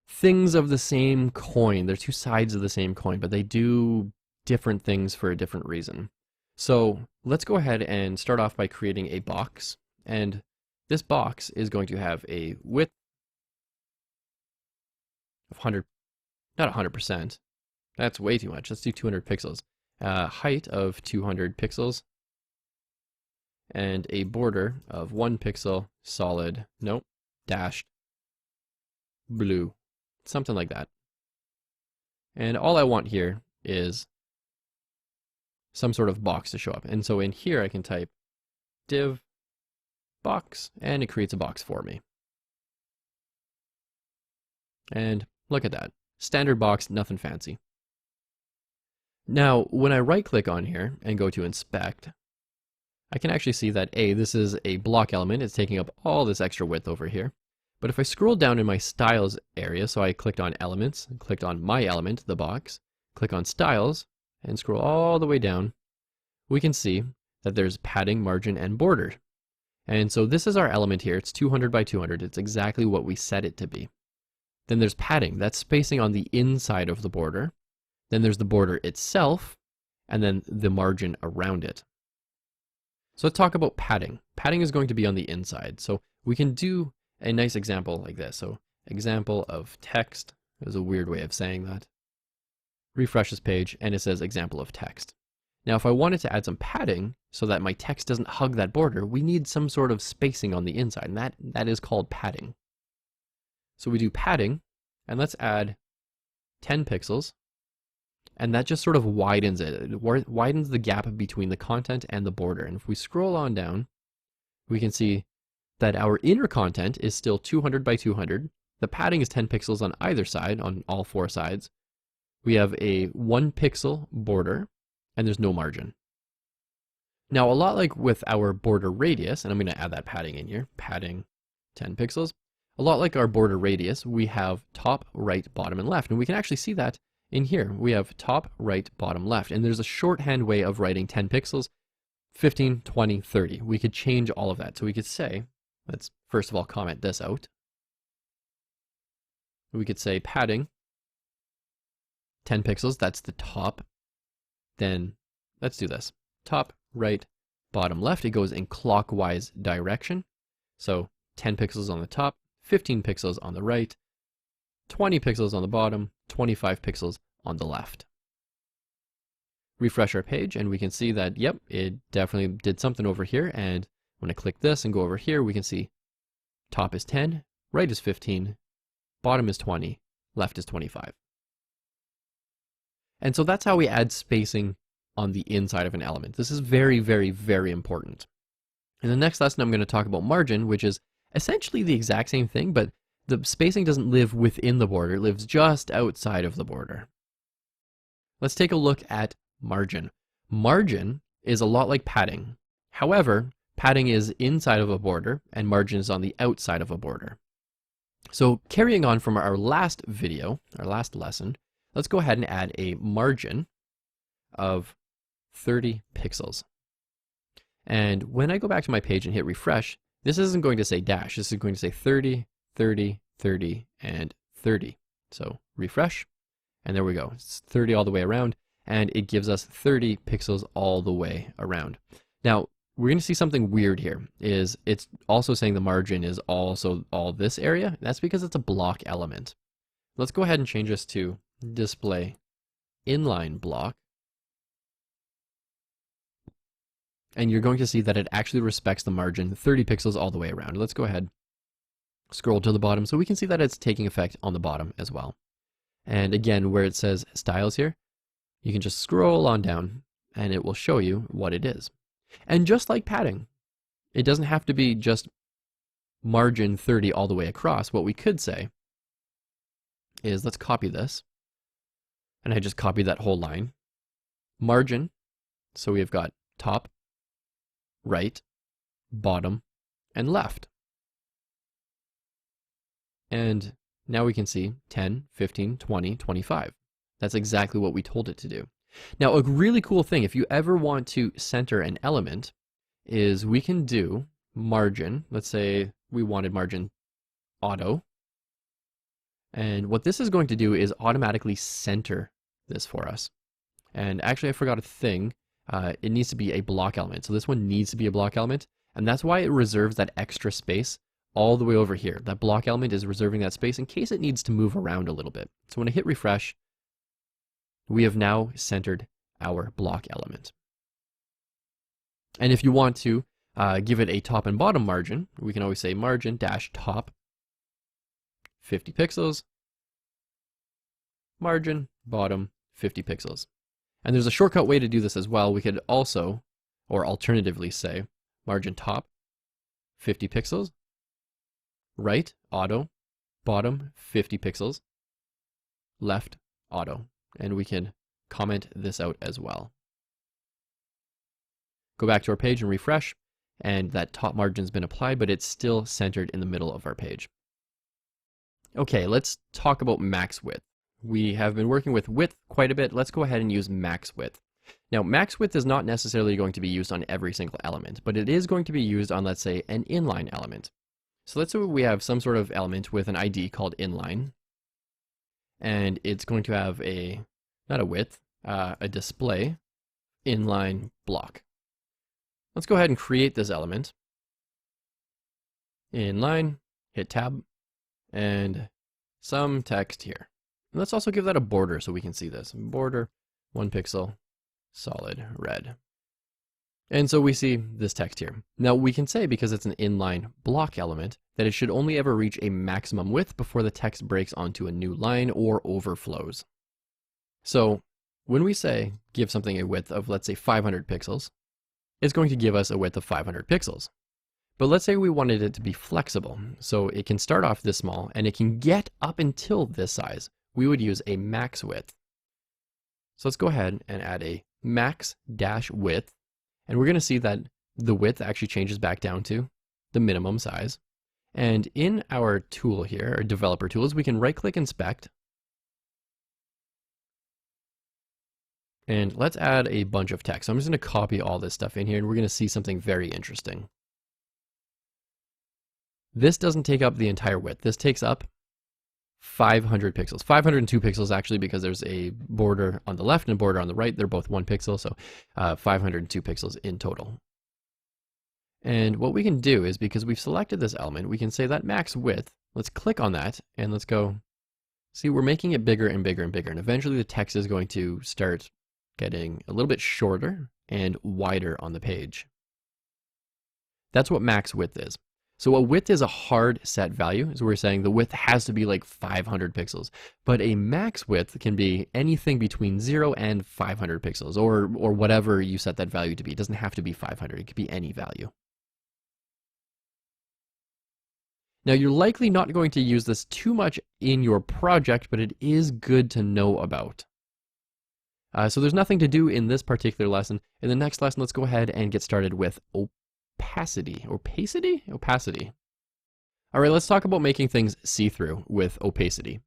things of the same coin. They're 2 sides of the same coin, but they do different things for a different reason. So let's go ahead and start off by creating a box. And this box is going to have a width of 100, not 100%. That's way too much. Let's do 200 pixels. Height of 200 pixels. And a border of 1 pixel solid, nope, dashed blue. Something like that. And all I want here is some sort of box to show up. And so in here I can type div box, and it creates a box for me. And look at that. Standard box, nothing fancy. Now, when I right click on here and go to inspect, I can actually see that this is a block element. It's taking up all this extra width over here. But if I scroll down in my styles area, so I clicked on elements, clicked on my element, the box, click on styles, and scroll all the way down, we can see that there's padding, margin, and border. And so this is our element here. It's 200 by 200. It's exactly what we set it to be. Then there's padding. That's spacing on the inside of the border. Then there's the border itself, and then the margin around it. So let's talk about padding. Padding is going to be on the inside. So we can do a nice example like this. So example of text. There's a weird way of saying that. Refresh this page, and it says example of text. Now, if I wanted to add some padding so that my text doesn't hug that border, we need some sort of spacing on the inside, and that is called padding. So we do padding, and let's add 10 pixels, and that just sort of widens it. It widens the gap between the content and the border. And if we scroll on down, we can see that our inner content is still 200 by 200. The padding is 10 pixels on either side, on all 4 sides. We have a 1 pixel border, and there's no margin. Now, a lot like with our border radius, and I'm going to add that padding in here, padding 10 pixels. A lot like our border radius, we have top, right, bottom, and left. And we can actually see that in here. We have top, right, bottom, left. And there's a shorthand way of writing 10 pixels, 15, 20, 30. We could change all of that. So we could say, let's first of all comment this out. We could say padding 10 pixels, that's the top. Then let's do this. Top, right, bottom, left. It goes in clockwise direction. So 10 pixels on the top, 15 pixels on the right, 20 pixels on the bottom, 25 pixels on the left. Refresh our page and we can see that, yep, it definitely did something over here. And when I click this and go over here, we can see top is 10, right is 15, bottom is 20, left is 25. And so that's how we add spacing on the inside of an element. This is very, very, very important. In the next lesson, I'm going to talk about margin, which is essentially the exact same thing, but the spacing doesn't live within the border, it lives just outside of the border. Let's take a look at margin. Margin is a lot like padding. However, padding is inside of a border and margin is on the outside of a border. So carrying on from our last video, our last lesson, let's go ahead and add a margin of 30 pixels. And when I go back to my page and hit refresh, this isn't going to say dash, this is going to say 30, 30, 30, and 30. So refresh, and there we go. It's 30 all the way around, and it gives us 30 pixels all the way around. Now, we're going to see something weird here, is it's also saying the margin is also all this area. That's because it's a block element. Let's go ahead and change this to display inline block. And you're going to see that it actually respects the margin 30 pixels all the way around. Let's go ahead, scroll to the bottom so we can see that it's taking effect on the bottom as well. And again, where it says styles here, you can just scroll on down and it will show you what it is. And just like padding, it doesn't have to be just margin 30 all the way across. What we could say is, let's copy this. And I just copied that whole line. Margin, so we've got top, right, bottom, and left. And now we can see 10, 15, 20, 25. That's exactly what we told it to do. Now, a really cool thing, if you ever want to center an element, is we can do margin. Let's say we wanted margin auto. And what this is going to do is automatically center this for us. And actually, I forgot a thing. It needs to be a block element. So this one needs to be a block element. And that's why it reserves that extra space all the way over here. That block element is reserving that space in case it needs to move around a little bit. So when I hit refresh, we have now centered our block element. And if you want to give it a top and bottom margin, we can always say margin dash top 50 pixels, margin bottom 50 pixels. And there's a shortcut way to do this as well. We could also, or alternatively say, margin top 50 pixels, right auto, bottom 50 pixels, left auto. And we can comment this out as well. Go back to our page and refresh, and that top margin's been applied, but it's still centered in the middle of our page. Okay, let's talk about max width. We have been working with width quite a bit. Let's go ahead and use max width. Now, max width is not necessarily going to be used on every single element, but it is going to be used on, let's say, an inline element. So let's say we have some sort of element with an ID called inline, and it's going to have a, not a width, a display inline block. Let's go ahead and create this element. Inline, hit tab, and some text here. And let's also give that a border so we can see this. Border, 1 pixel, solid red. And so we see this text here. Now we can say, because it's an inline block element, that it should only ever reach a maximum width before the text breaks onto a new line or overflows. So when we say give something a width of, let's say, 500 pixels, it's going to give us a width of 500 pixels. But let's say we wanted it to be flexible. So it can start off this small and it can get up until this size. We would use a max width. So let's go ahead and add a max dash width. And we're going to see that the width actually changes back down to the minimum size. And in our tool here, our developer tools, we can right click inspect. And let's add a bunch of text. So I'm just going to copy all this stuff in here and we're going to see something very interesting. This doesn't take up the entire width. This takes up 500 pixels, 502 pixels actually, because there's a border on the left and a border on the right. They're both 1 pixel, so 502 pixels in total. And what we can do is, because we've selected this element, we can say that max width. Let's click on that and let's go. See, we're making it bigger and bigger and bigger. And eventually the text is going to start getting a little bit shorter and wider on the page. That's what max width is. So a width is a hard set value. So we're saying the width has to be like 500 pixels. But a max width can be anything between 0 and 500 pixels, or whatever you set that value to be. It doesn't have to be 500. It could be any value. Now, you're likely not going to use this too much in your project, but it is good to know about. So there's nothing to do in this particular lesson. In the next lesson, let's go ahead and get started with opacity. Opacity? Opacity. All right, let's talk about making things see-through with opacity.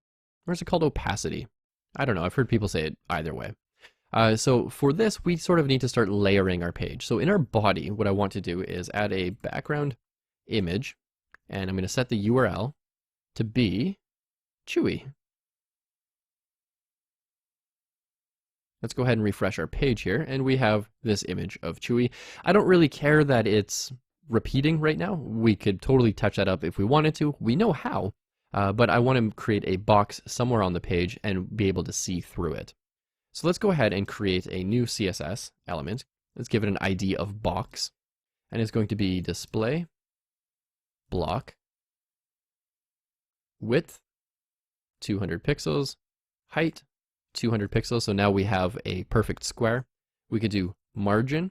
Or is it called opacity? I don't know. I've heard people say it either way. So for this, we sort of need to start layering our page. So in our body, what I want to do is add a background image. And I'm going to set the URL to be Chewy. Let's go ahead and refresh our page here, and we have this image of Chewy. I don't really care that it's repeating right now. We could totally touch that up if we wanted to. We know how, but I want to create a box somewhere on the page and be able to see through it. So let's go ahead and create a new CSS element. Let's give it an ID of box, and it's going to be display block, width 200 pixels, height 200 pixels. So now we have a perfect square. We could do margin.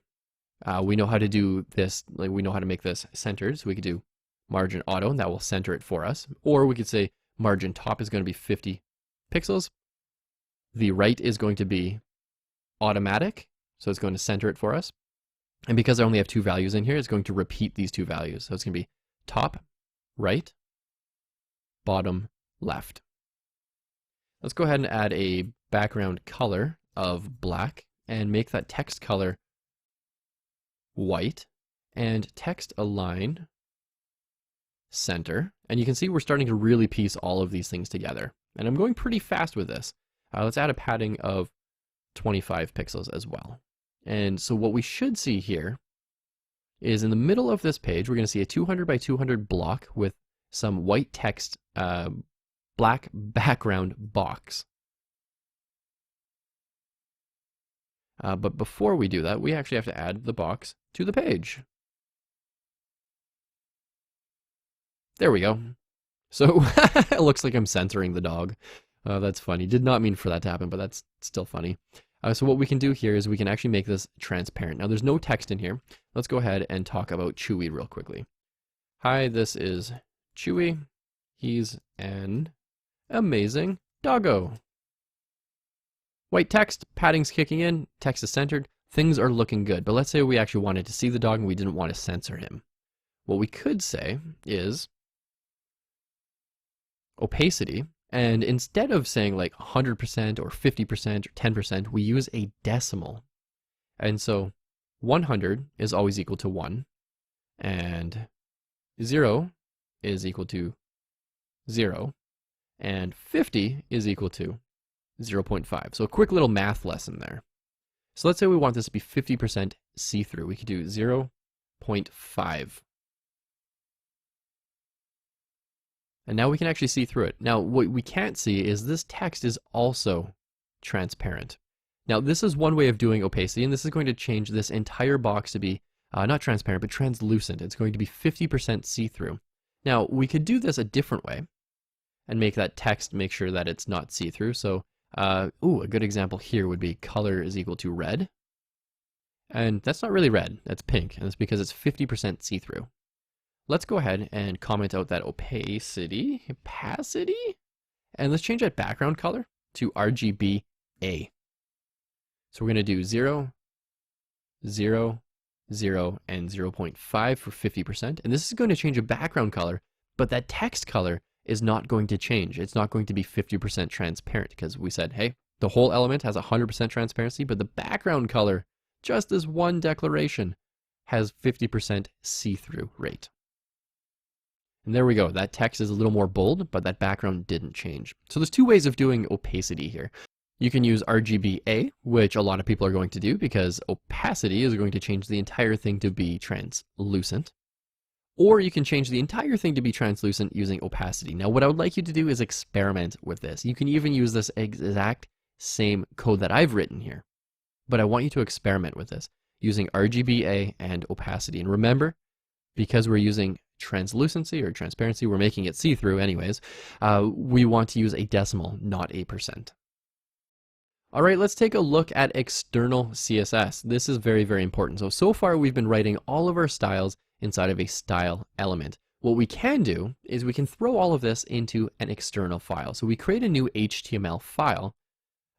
We know how to do this, like we know how to make this centered. So we could do margin auto, and that will center it for us. Or we could say margin top is going to be 50 pixels. The right is going to be automatic, so it's going to center it for us. And because I only have two values in here, it's going to repeat these two values. So it's going to be top, right, bottom, left. Let's go ahead and add a background color of black and make that text color white and text align center. And you can see we're starting to really piece all of these things together. And I'm going pretty fast with this. Let's add a padding of 25 pixels as well. And so what we should see here is in the middle of this page, we're going to see a 200 by 200 block with some white text, black background box. But before we do that, we actually have to add the box to the page. There we go. So it looks like I'm censoring the dog. That's funny. Did not mean for that to happen, but that's still funny. So what we can do here is we can actually make this transparent. Now there's no text in here. Let's go ahead and talk about Chewy real quickly. Hi, this is Chewy. He's an amazing doggo. White text, padding's kicking in, text is centered, things are looking good. But let's say we actually wanted to see the dog and we didn't want to censor him. What we could say is opacity. And instead of saying like 100% or 50% or 10%, we use a decimal. And so 100 is always equal to 1, and 0 is equal to 0, and 50 is equal to 0.5. So a quick little math lesson there. So let's say we want this to be 50% see-through. We could do 0.5. And now we can actually see through it. Now, what we can't see is this text is also transparent. Now, this is one way of doing opacity, and this is going to change this entire box to be not transparent, but translucent. It's going to be 50% see-through. Now, we could do this a different way and make that text make sure that it's not see-through. So, a good example here would be color is equal to red. And that's not really red, that's pink, and it's because it's 50% see-through. Let's go ahead and comment out that opacity, and let's change that background color to RGBA. So we're going to do 0, 0, 0, and 0.5 for 50%. And this is going to change a background color, but that text color is not going to change. It's not going to be 50% transparent because we said, hey, the whole element has 100% transparency, but the background color, just as one declaration, has 50% see-through rate. And there we go. That text is a little more bold, but that background didn't change. So there's two ways of doing opacity here. You can use RGBA, which a lot of people are going to do because opacity is going to change the entire thing to be translucent. Or you can change the entire thing to be translucent using opacity. Now, what I would like you to do is experiment with this. You can even use this exact same code that I've written here. But I want you to experiment with this using RGBA and opacity. And remember, because we're using translucency or transparency, we're making it see-through anyways, we want to use a decimal, not a percent. All right, let's take a look at external CSS. This is very, very important. So far we've been writing all of our styles inside of a style element. What we can do is we can throw all of this into an external file. So we create a new HTML file,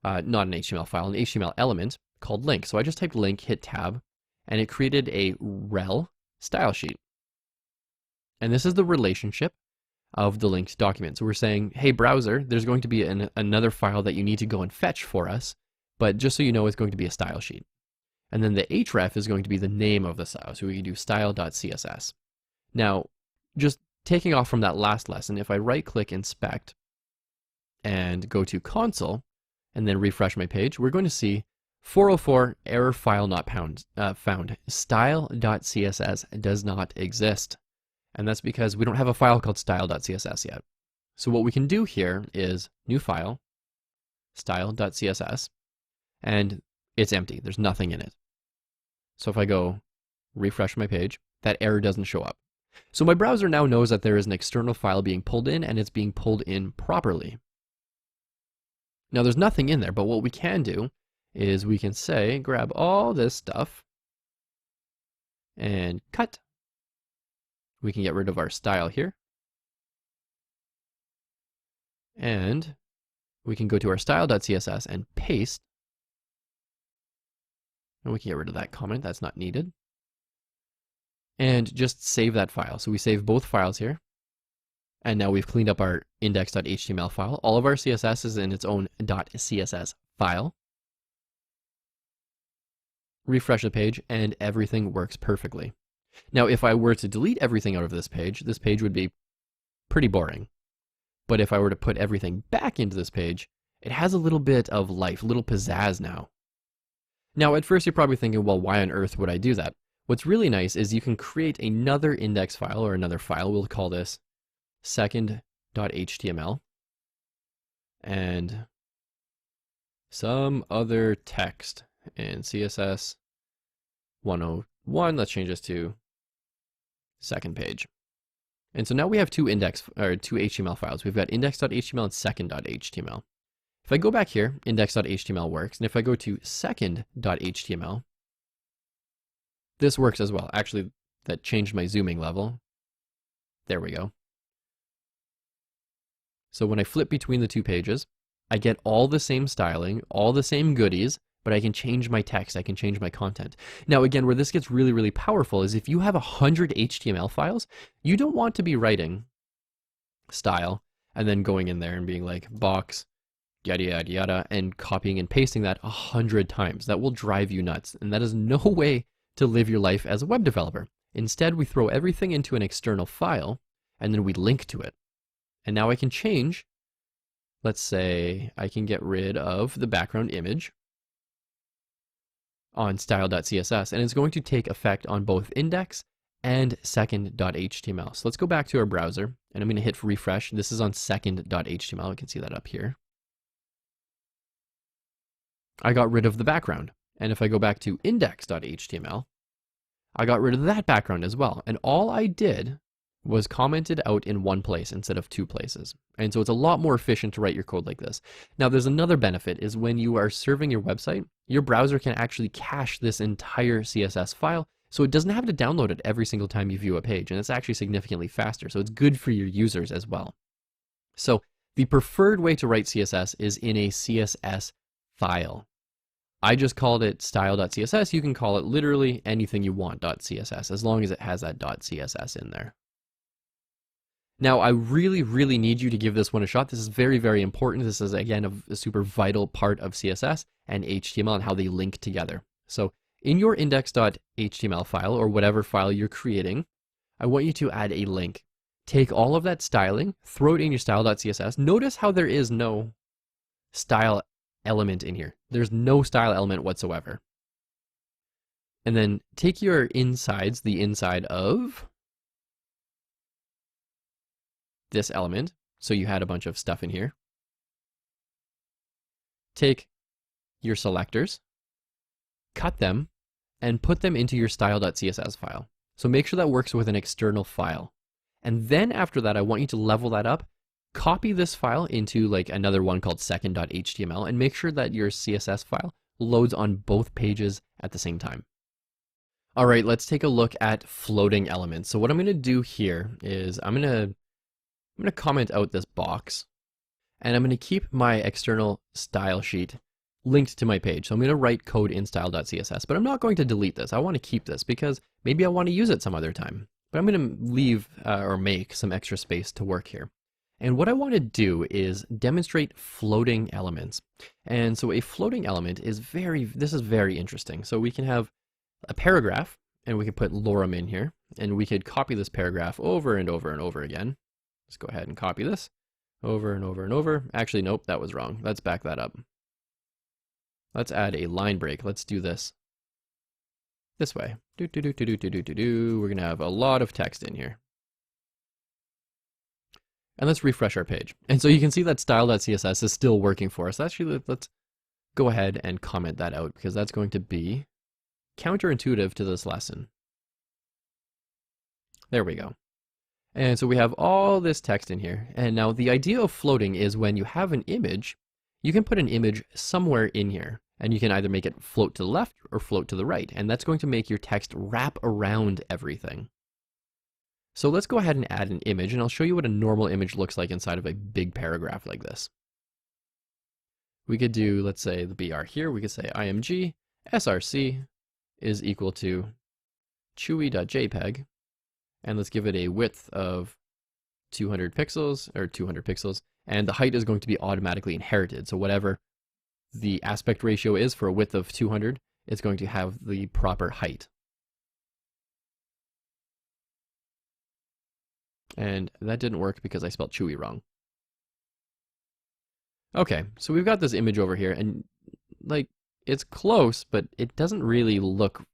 not an HTML file, an HTML element called link. So I just typed link, hit tab, and it created a rel style sheet. And this is the relationship of the linked document. So we're saying, hey browser, there's going to be another file that you need to go and fetch for us, but just so you know, it's going to be a style sheet. And then the href is going to be the name of the style. So we can do style.css. Now, just taking off from that last lesson, if I right click inspect and go to console and then refresh my page, we're going to see 404 error file not found. Style.css does not exist. And that's because we don't have a file called style.css yet. So what we can do here is new file, style.css, and it's empty. There's nothing in it. So if I go refresh my page, that error doesn't show up. So my browser now knows that there is an external file being pulled in and it's being pulled in properly. Now there's nothing in there, but what we can do is we can say, grab all this stuff and cut. We can get rid of our style here. And we can go to our style.css and paste. And we can get rid of that comment, that's not needed. And just save that file. So we save both files here. And now we've cleaned up our index.html file. All of our CSS is in its own .css file. Refresh the page and everything works perfectly. Now, if I were to delete everything out of this page would be pretty boring. But if I were to put everything back into this page, it has a little bit of life, a little pizzazz now. Now, at first you're probably thinking, well, why on earth would I do that? What's really nice is you can create another index file or another file. We'll call this second.html and some other text in CSS 101. Let's change this to second page. And so now we have two HTML files. We've got index.html and second.html. If I go back here, index.html works. And if I go to second.html, this works as well. Actually, that changed my zooming level. There we go. So when I flip between the two pages, I get all the same styling, all the same goodies, but I can change my text, I can change my content. Now again, where this gets really, really powerful is if you have 100 HTML files, you don't want to be writing style and then going in there and being like box, yada, yada, yada, and copying and pasting that 100 times. That will drive you nuts. And that is no way to live your life as a web developer. Instead, we throw everything into an external file and then we link to it. And now I can change, let's say I can get rid of the background image on style.css, and it's going to take effect on both index and second.html. So let's go back to our browser, and I'm going to hit refresh. This is on second.html. We can see that up here. I got rid of the background. And if I go back to index.html, I got rid of that background as well. And all I did was commented out in one place instead of two places. And so it's a lot more efficient to write your code like this. Now there's another benefit is when you are serving your website, your browser can actually cache this entire CSS file, so it doesn't have to download it every single time you view a page, and it's actually significantly faster, so it's good for your users as well. So the preferred way to write CSS is in a CSS file. I just called it style.css. You can call it literally anything you want .css, as long as it has that .css in there. Now, I really, really need you to give this one a shot. This is very, very important. This is, again, a super vital part of CSS and HTML and how they link together. So in your index.html file or whatever file you're creating, I want you to add a link. Take all of that styling, throw it in your style.css. Notice how there is no style element in here. There's no style element whatsoever. And then take your insides, the inside of this element. So you had a bunch of stuff in here. Take your selectors, cut them, and put them into your style.css file. So make sure that works with an external file. And then after that, I want you to level that up, copy this file into like another one called second.html, and make sure that your CSS file loads on both pages at the same time. All right, let's take a look at floating elements. So what I'm gonna do here is I'm gonna comment out this box, and I'm gonna keep my external style sheet linked to my page. So I'm gonna write code in style.css, but I'm not going to delete this. I wanna keep this because maybe I wanna use it some other time. But I'm gonna leave or make some extra space to work here. And what I wanna do is demonstrate floating elements. And so a floating element is this is very interesting. So we can have a paragraph, and we can put lorem in here, and we could copy this paragraph over and over and over again. Let's go ahead and copy this over and over and over. Actually, nope, that was wrong. Let's back that up. Let's add a line break. Let's do this way. We're going to have a lot of text in here. And let's refresh our page. And so you can see that style.css is still working for us. Actually, let's go ahead and comment that out, because that's going to be counterintuitive to this lesson. There we go. And so we have all this text in here. And now the idea of floating is when you have an image, you can put an image somewhere in here, and you can either make it float to the left or float to the right. And that's going to make your text wrap around everything. So let's go ahead and add an image, and I'll show you what a normal image looks like inside of a big paragraph like this. We could do, let's say the BR here, we could say img src is equal to chewy.jpg, and let's give it a width of 200 pixels, and the height is going to be automatically inherited. So whatever the aspect ratio is for a width of 200, it's going to have the proper height. And that didn't work because I spelled chewy wrong. Okay, so we've got this image over here, and like it's close, but it doesn't really look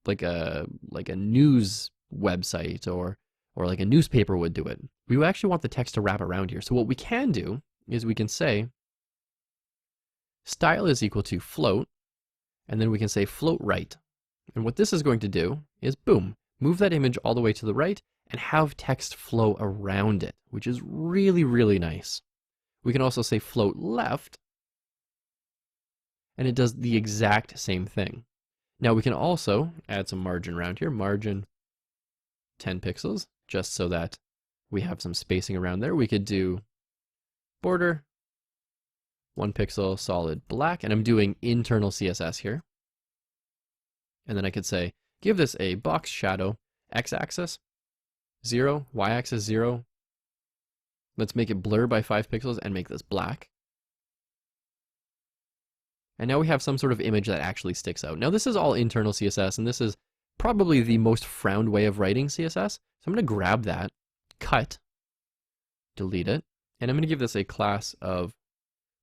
like a news website or like a newspaper would do it. We actually want the text to wrap around here. So what we can do is we can say style is equal to float, and then we can say float right. And what this is going to do is, boom, move that image all the way to the right and have text flow around it, which is really, really nice. We can also say float left, and it does the exact same thing. Now we can also add some margin around here, margin 10 pixels, just so that we have some spacing around there. We could do border 1 pixel solid black, and I'm doing internal CSS here. And then I could say, give this a box shadow, x-axis 0, y-axis 0. Let's make it blur by 5 pixels and make this black. And now we have some sort of image that actually sticks out. Now this is all internal CSS, and this is probably the most frowned way of writing CSS. So I'm going to grab that, cut, delete it, and I'm going to give this a class of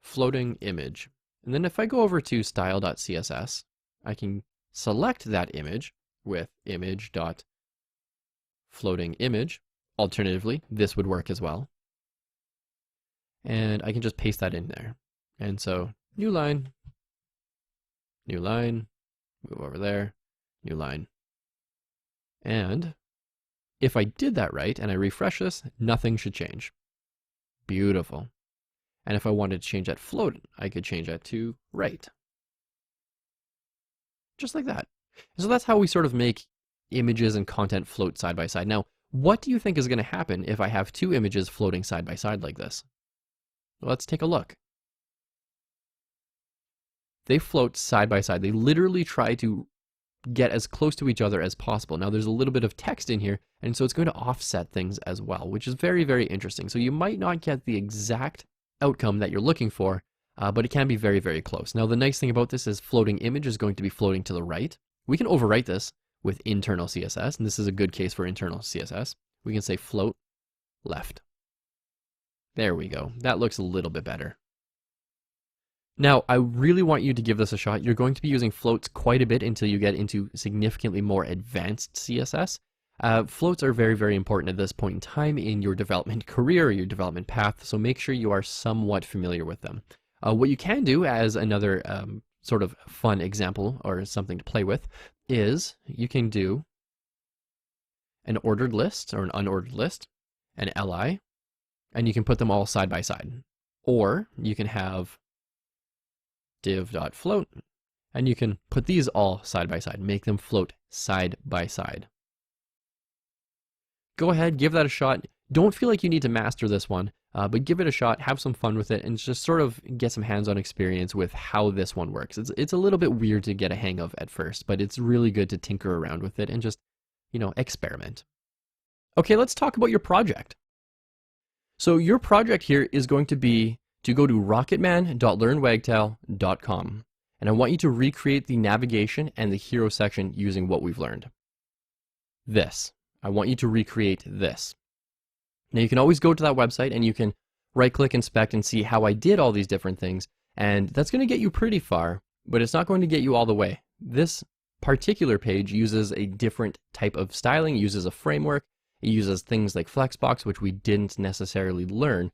floating image. And then if I go over to style.css, I can select that image with image.floating image. Alternatively, this would work as well. And I can just paste that in there. And so new line, move over there, new line. And if I did that right and I refresh this, nothing should change. Beautiful. And if I wanted to change that float, I could change that to right. Just like that. So that's how we sort of make images and content float side by side. Now, what do you think is going to happen if I have two images floating side by side like this? Let's take a look. They float side by side. They literally try to get as close to each other as possible. Now there's a little bit of text in here, and so it's going to offset things as well, which is very, very interesting. So you might not get the exact outcome that you're looking for, but it can be very, very close. Now the nice thing about this is floating image is going to be floating to the right. We can overwrite this with internal CSS, and this is a good case for internal CSS. We can say float left. There we go. That looks a little bit better. Now, I really want you to give this a shot. You're going to be using floats quite a bit until you get into significantly more advanced CSS. Floats are very, very important at this point in time in your development career or your development path, so make sure you are somewhat familiar with them. What you can do as another sort of fun example or something to play with is you can do an ordered list or an unordered list, an li, and you can put them all side by side. Or you can have div.float, and you can put these all side by side, make them float side by side. Go ahead, give that a shot. Don't feel like you need to master this one, but give it a shot, have some fun with it, and just sort of get some hands-on experience with how this one works. It's a little bit weird to get a hang of at first, but it's really good to tinker around with it and just, experiment. Okay, let's talk about your project. So your project here is going to be to go to rocketman.learnwagtail.com, and I want you to recreate the navigation and the hero section using what we've learned. I want you to recreate this. Now you can always go to that website and you can right-click, inspect, and see how I did all these different things, and that's going to get you pretty far, but it's not going to get you all the way. This particular page uses a different type of styling, uses a framework, it uses things like Flexbox, which we didn't necessarily learn,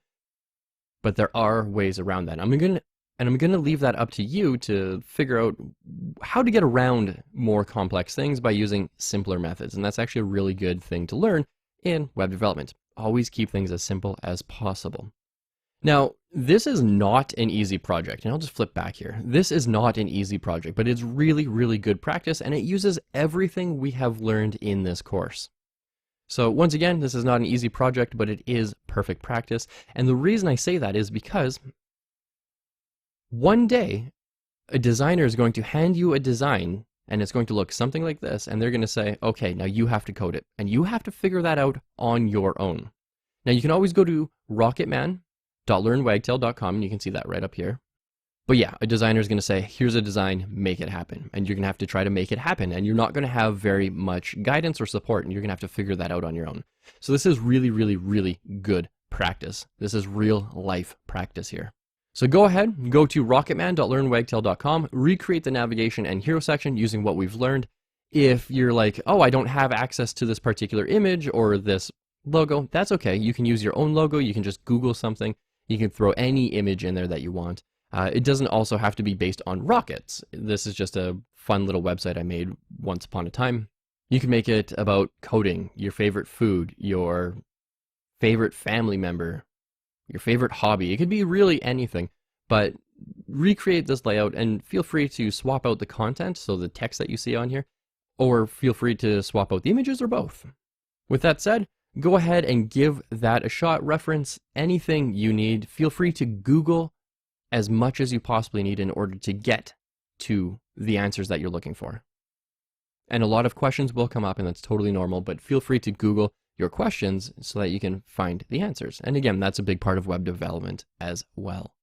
but there are ways around that. I'm going to leave that up to you to figure out how to get around more complex things by using simpler methods. And that's actually a really good thing to learn in web development. Always keep things as simple as possible. Now, this is not an easy project, and I'll just flip back here. This is not an easy project, but it's really, really good practice, and it uses everything we have learned in this course. So once again, this is not an easy project, but it is perfect practice. And the reason I say that is because one day, a designer is going to hand you a design, and it's going to look something like this, and they're going to say, okay, now you have to code it, and you have to figure that out on your own. Now you can always go to rocketman.learnwagtail.com, and you can see that right up here. But yeah, a designer is going to say, here's a design, make it happen. And you're going to have to try to make it happen, and you're not going to have very much guidance or support, and you're going to have to figure that out on your own. So this is really, really, really good practice. This is real life practice here. So go ahead, go to rocketman.learnwagtail.com, recreate the navigation and hero section using what we've learned. If you're like, oh, I don't have access to this particular image or this logo, that's okay. You can use your own logo. You can just Google something. You can throw any image in there that you want. It doesn't also have to be based on rockets. This is just a fun little website I made once upon a time. You can make it about coding, your favorite food, your favorite family member, your favorite hobby. It could be really anything, but recreate this layout and feel free to swap out the content, so the text that you see on here, or feel free to swap out the images or both. With that said, go ahead and give that a shot. Reference anything you need. Feel free to Google as much as you possibly need in order to get to the answers that you're looking for. And a lot of questions will come up, and that's totally normal, but feel free to Google your questions so that you can find the answers. And again, that's a big part of web development as well.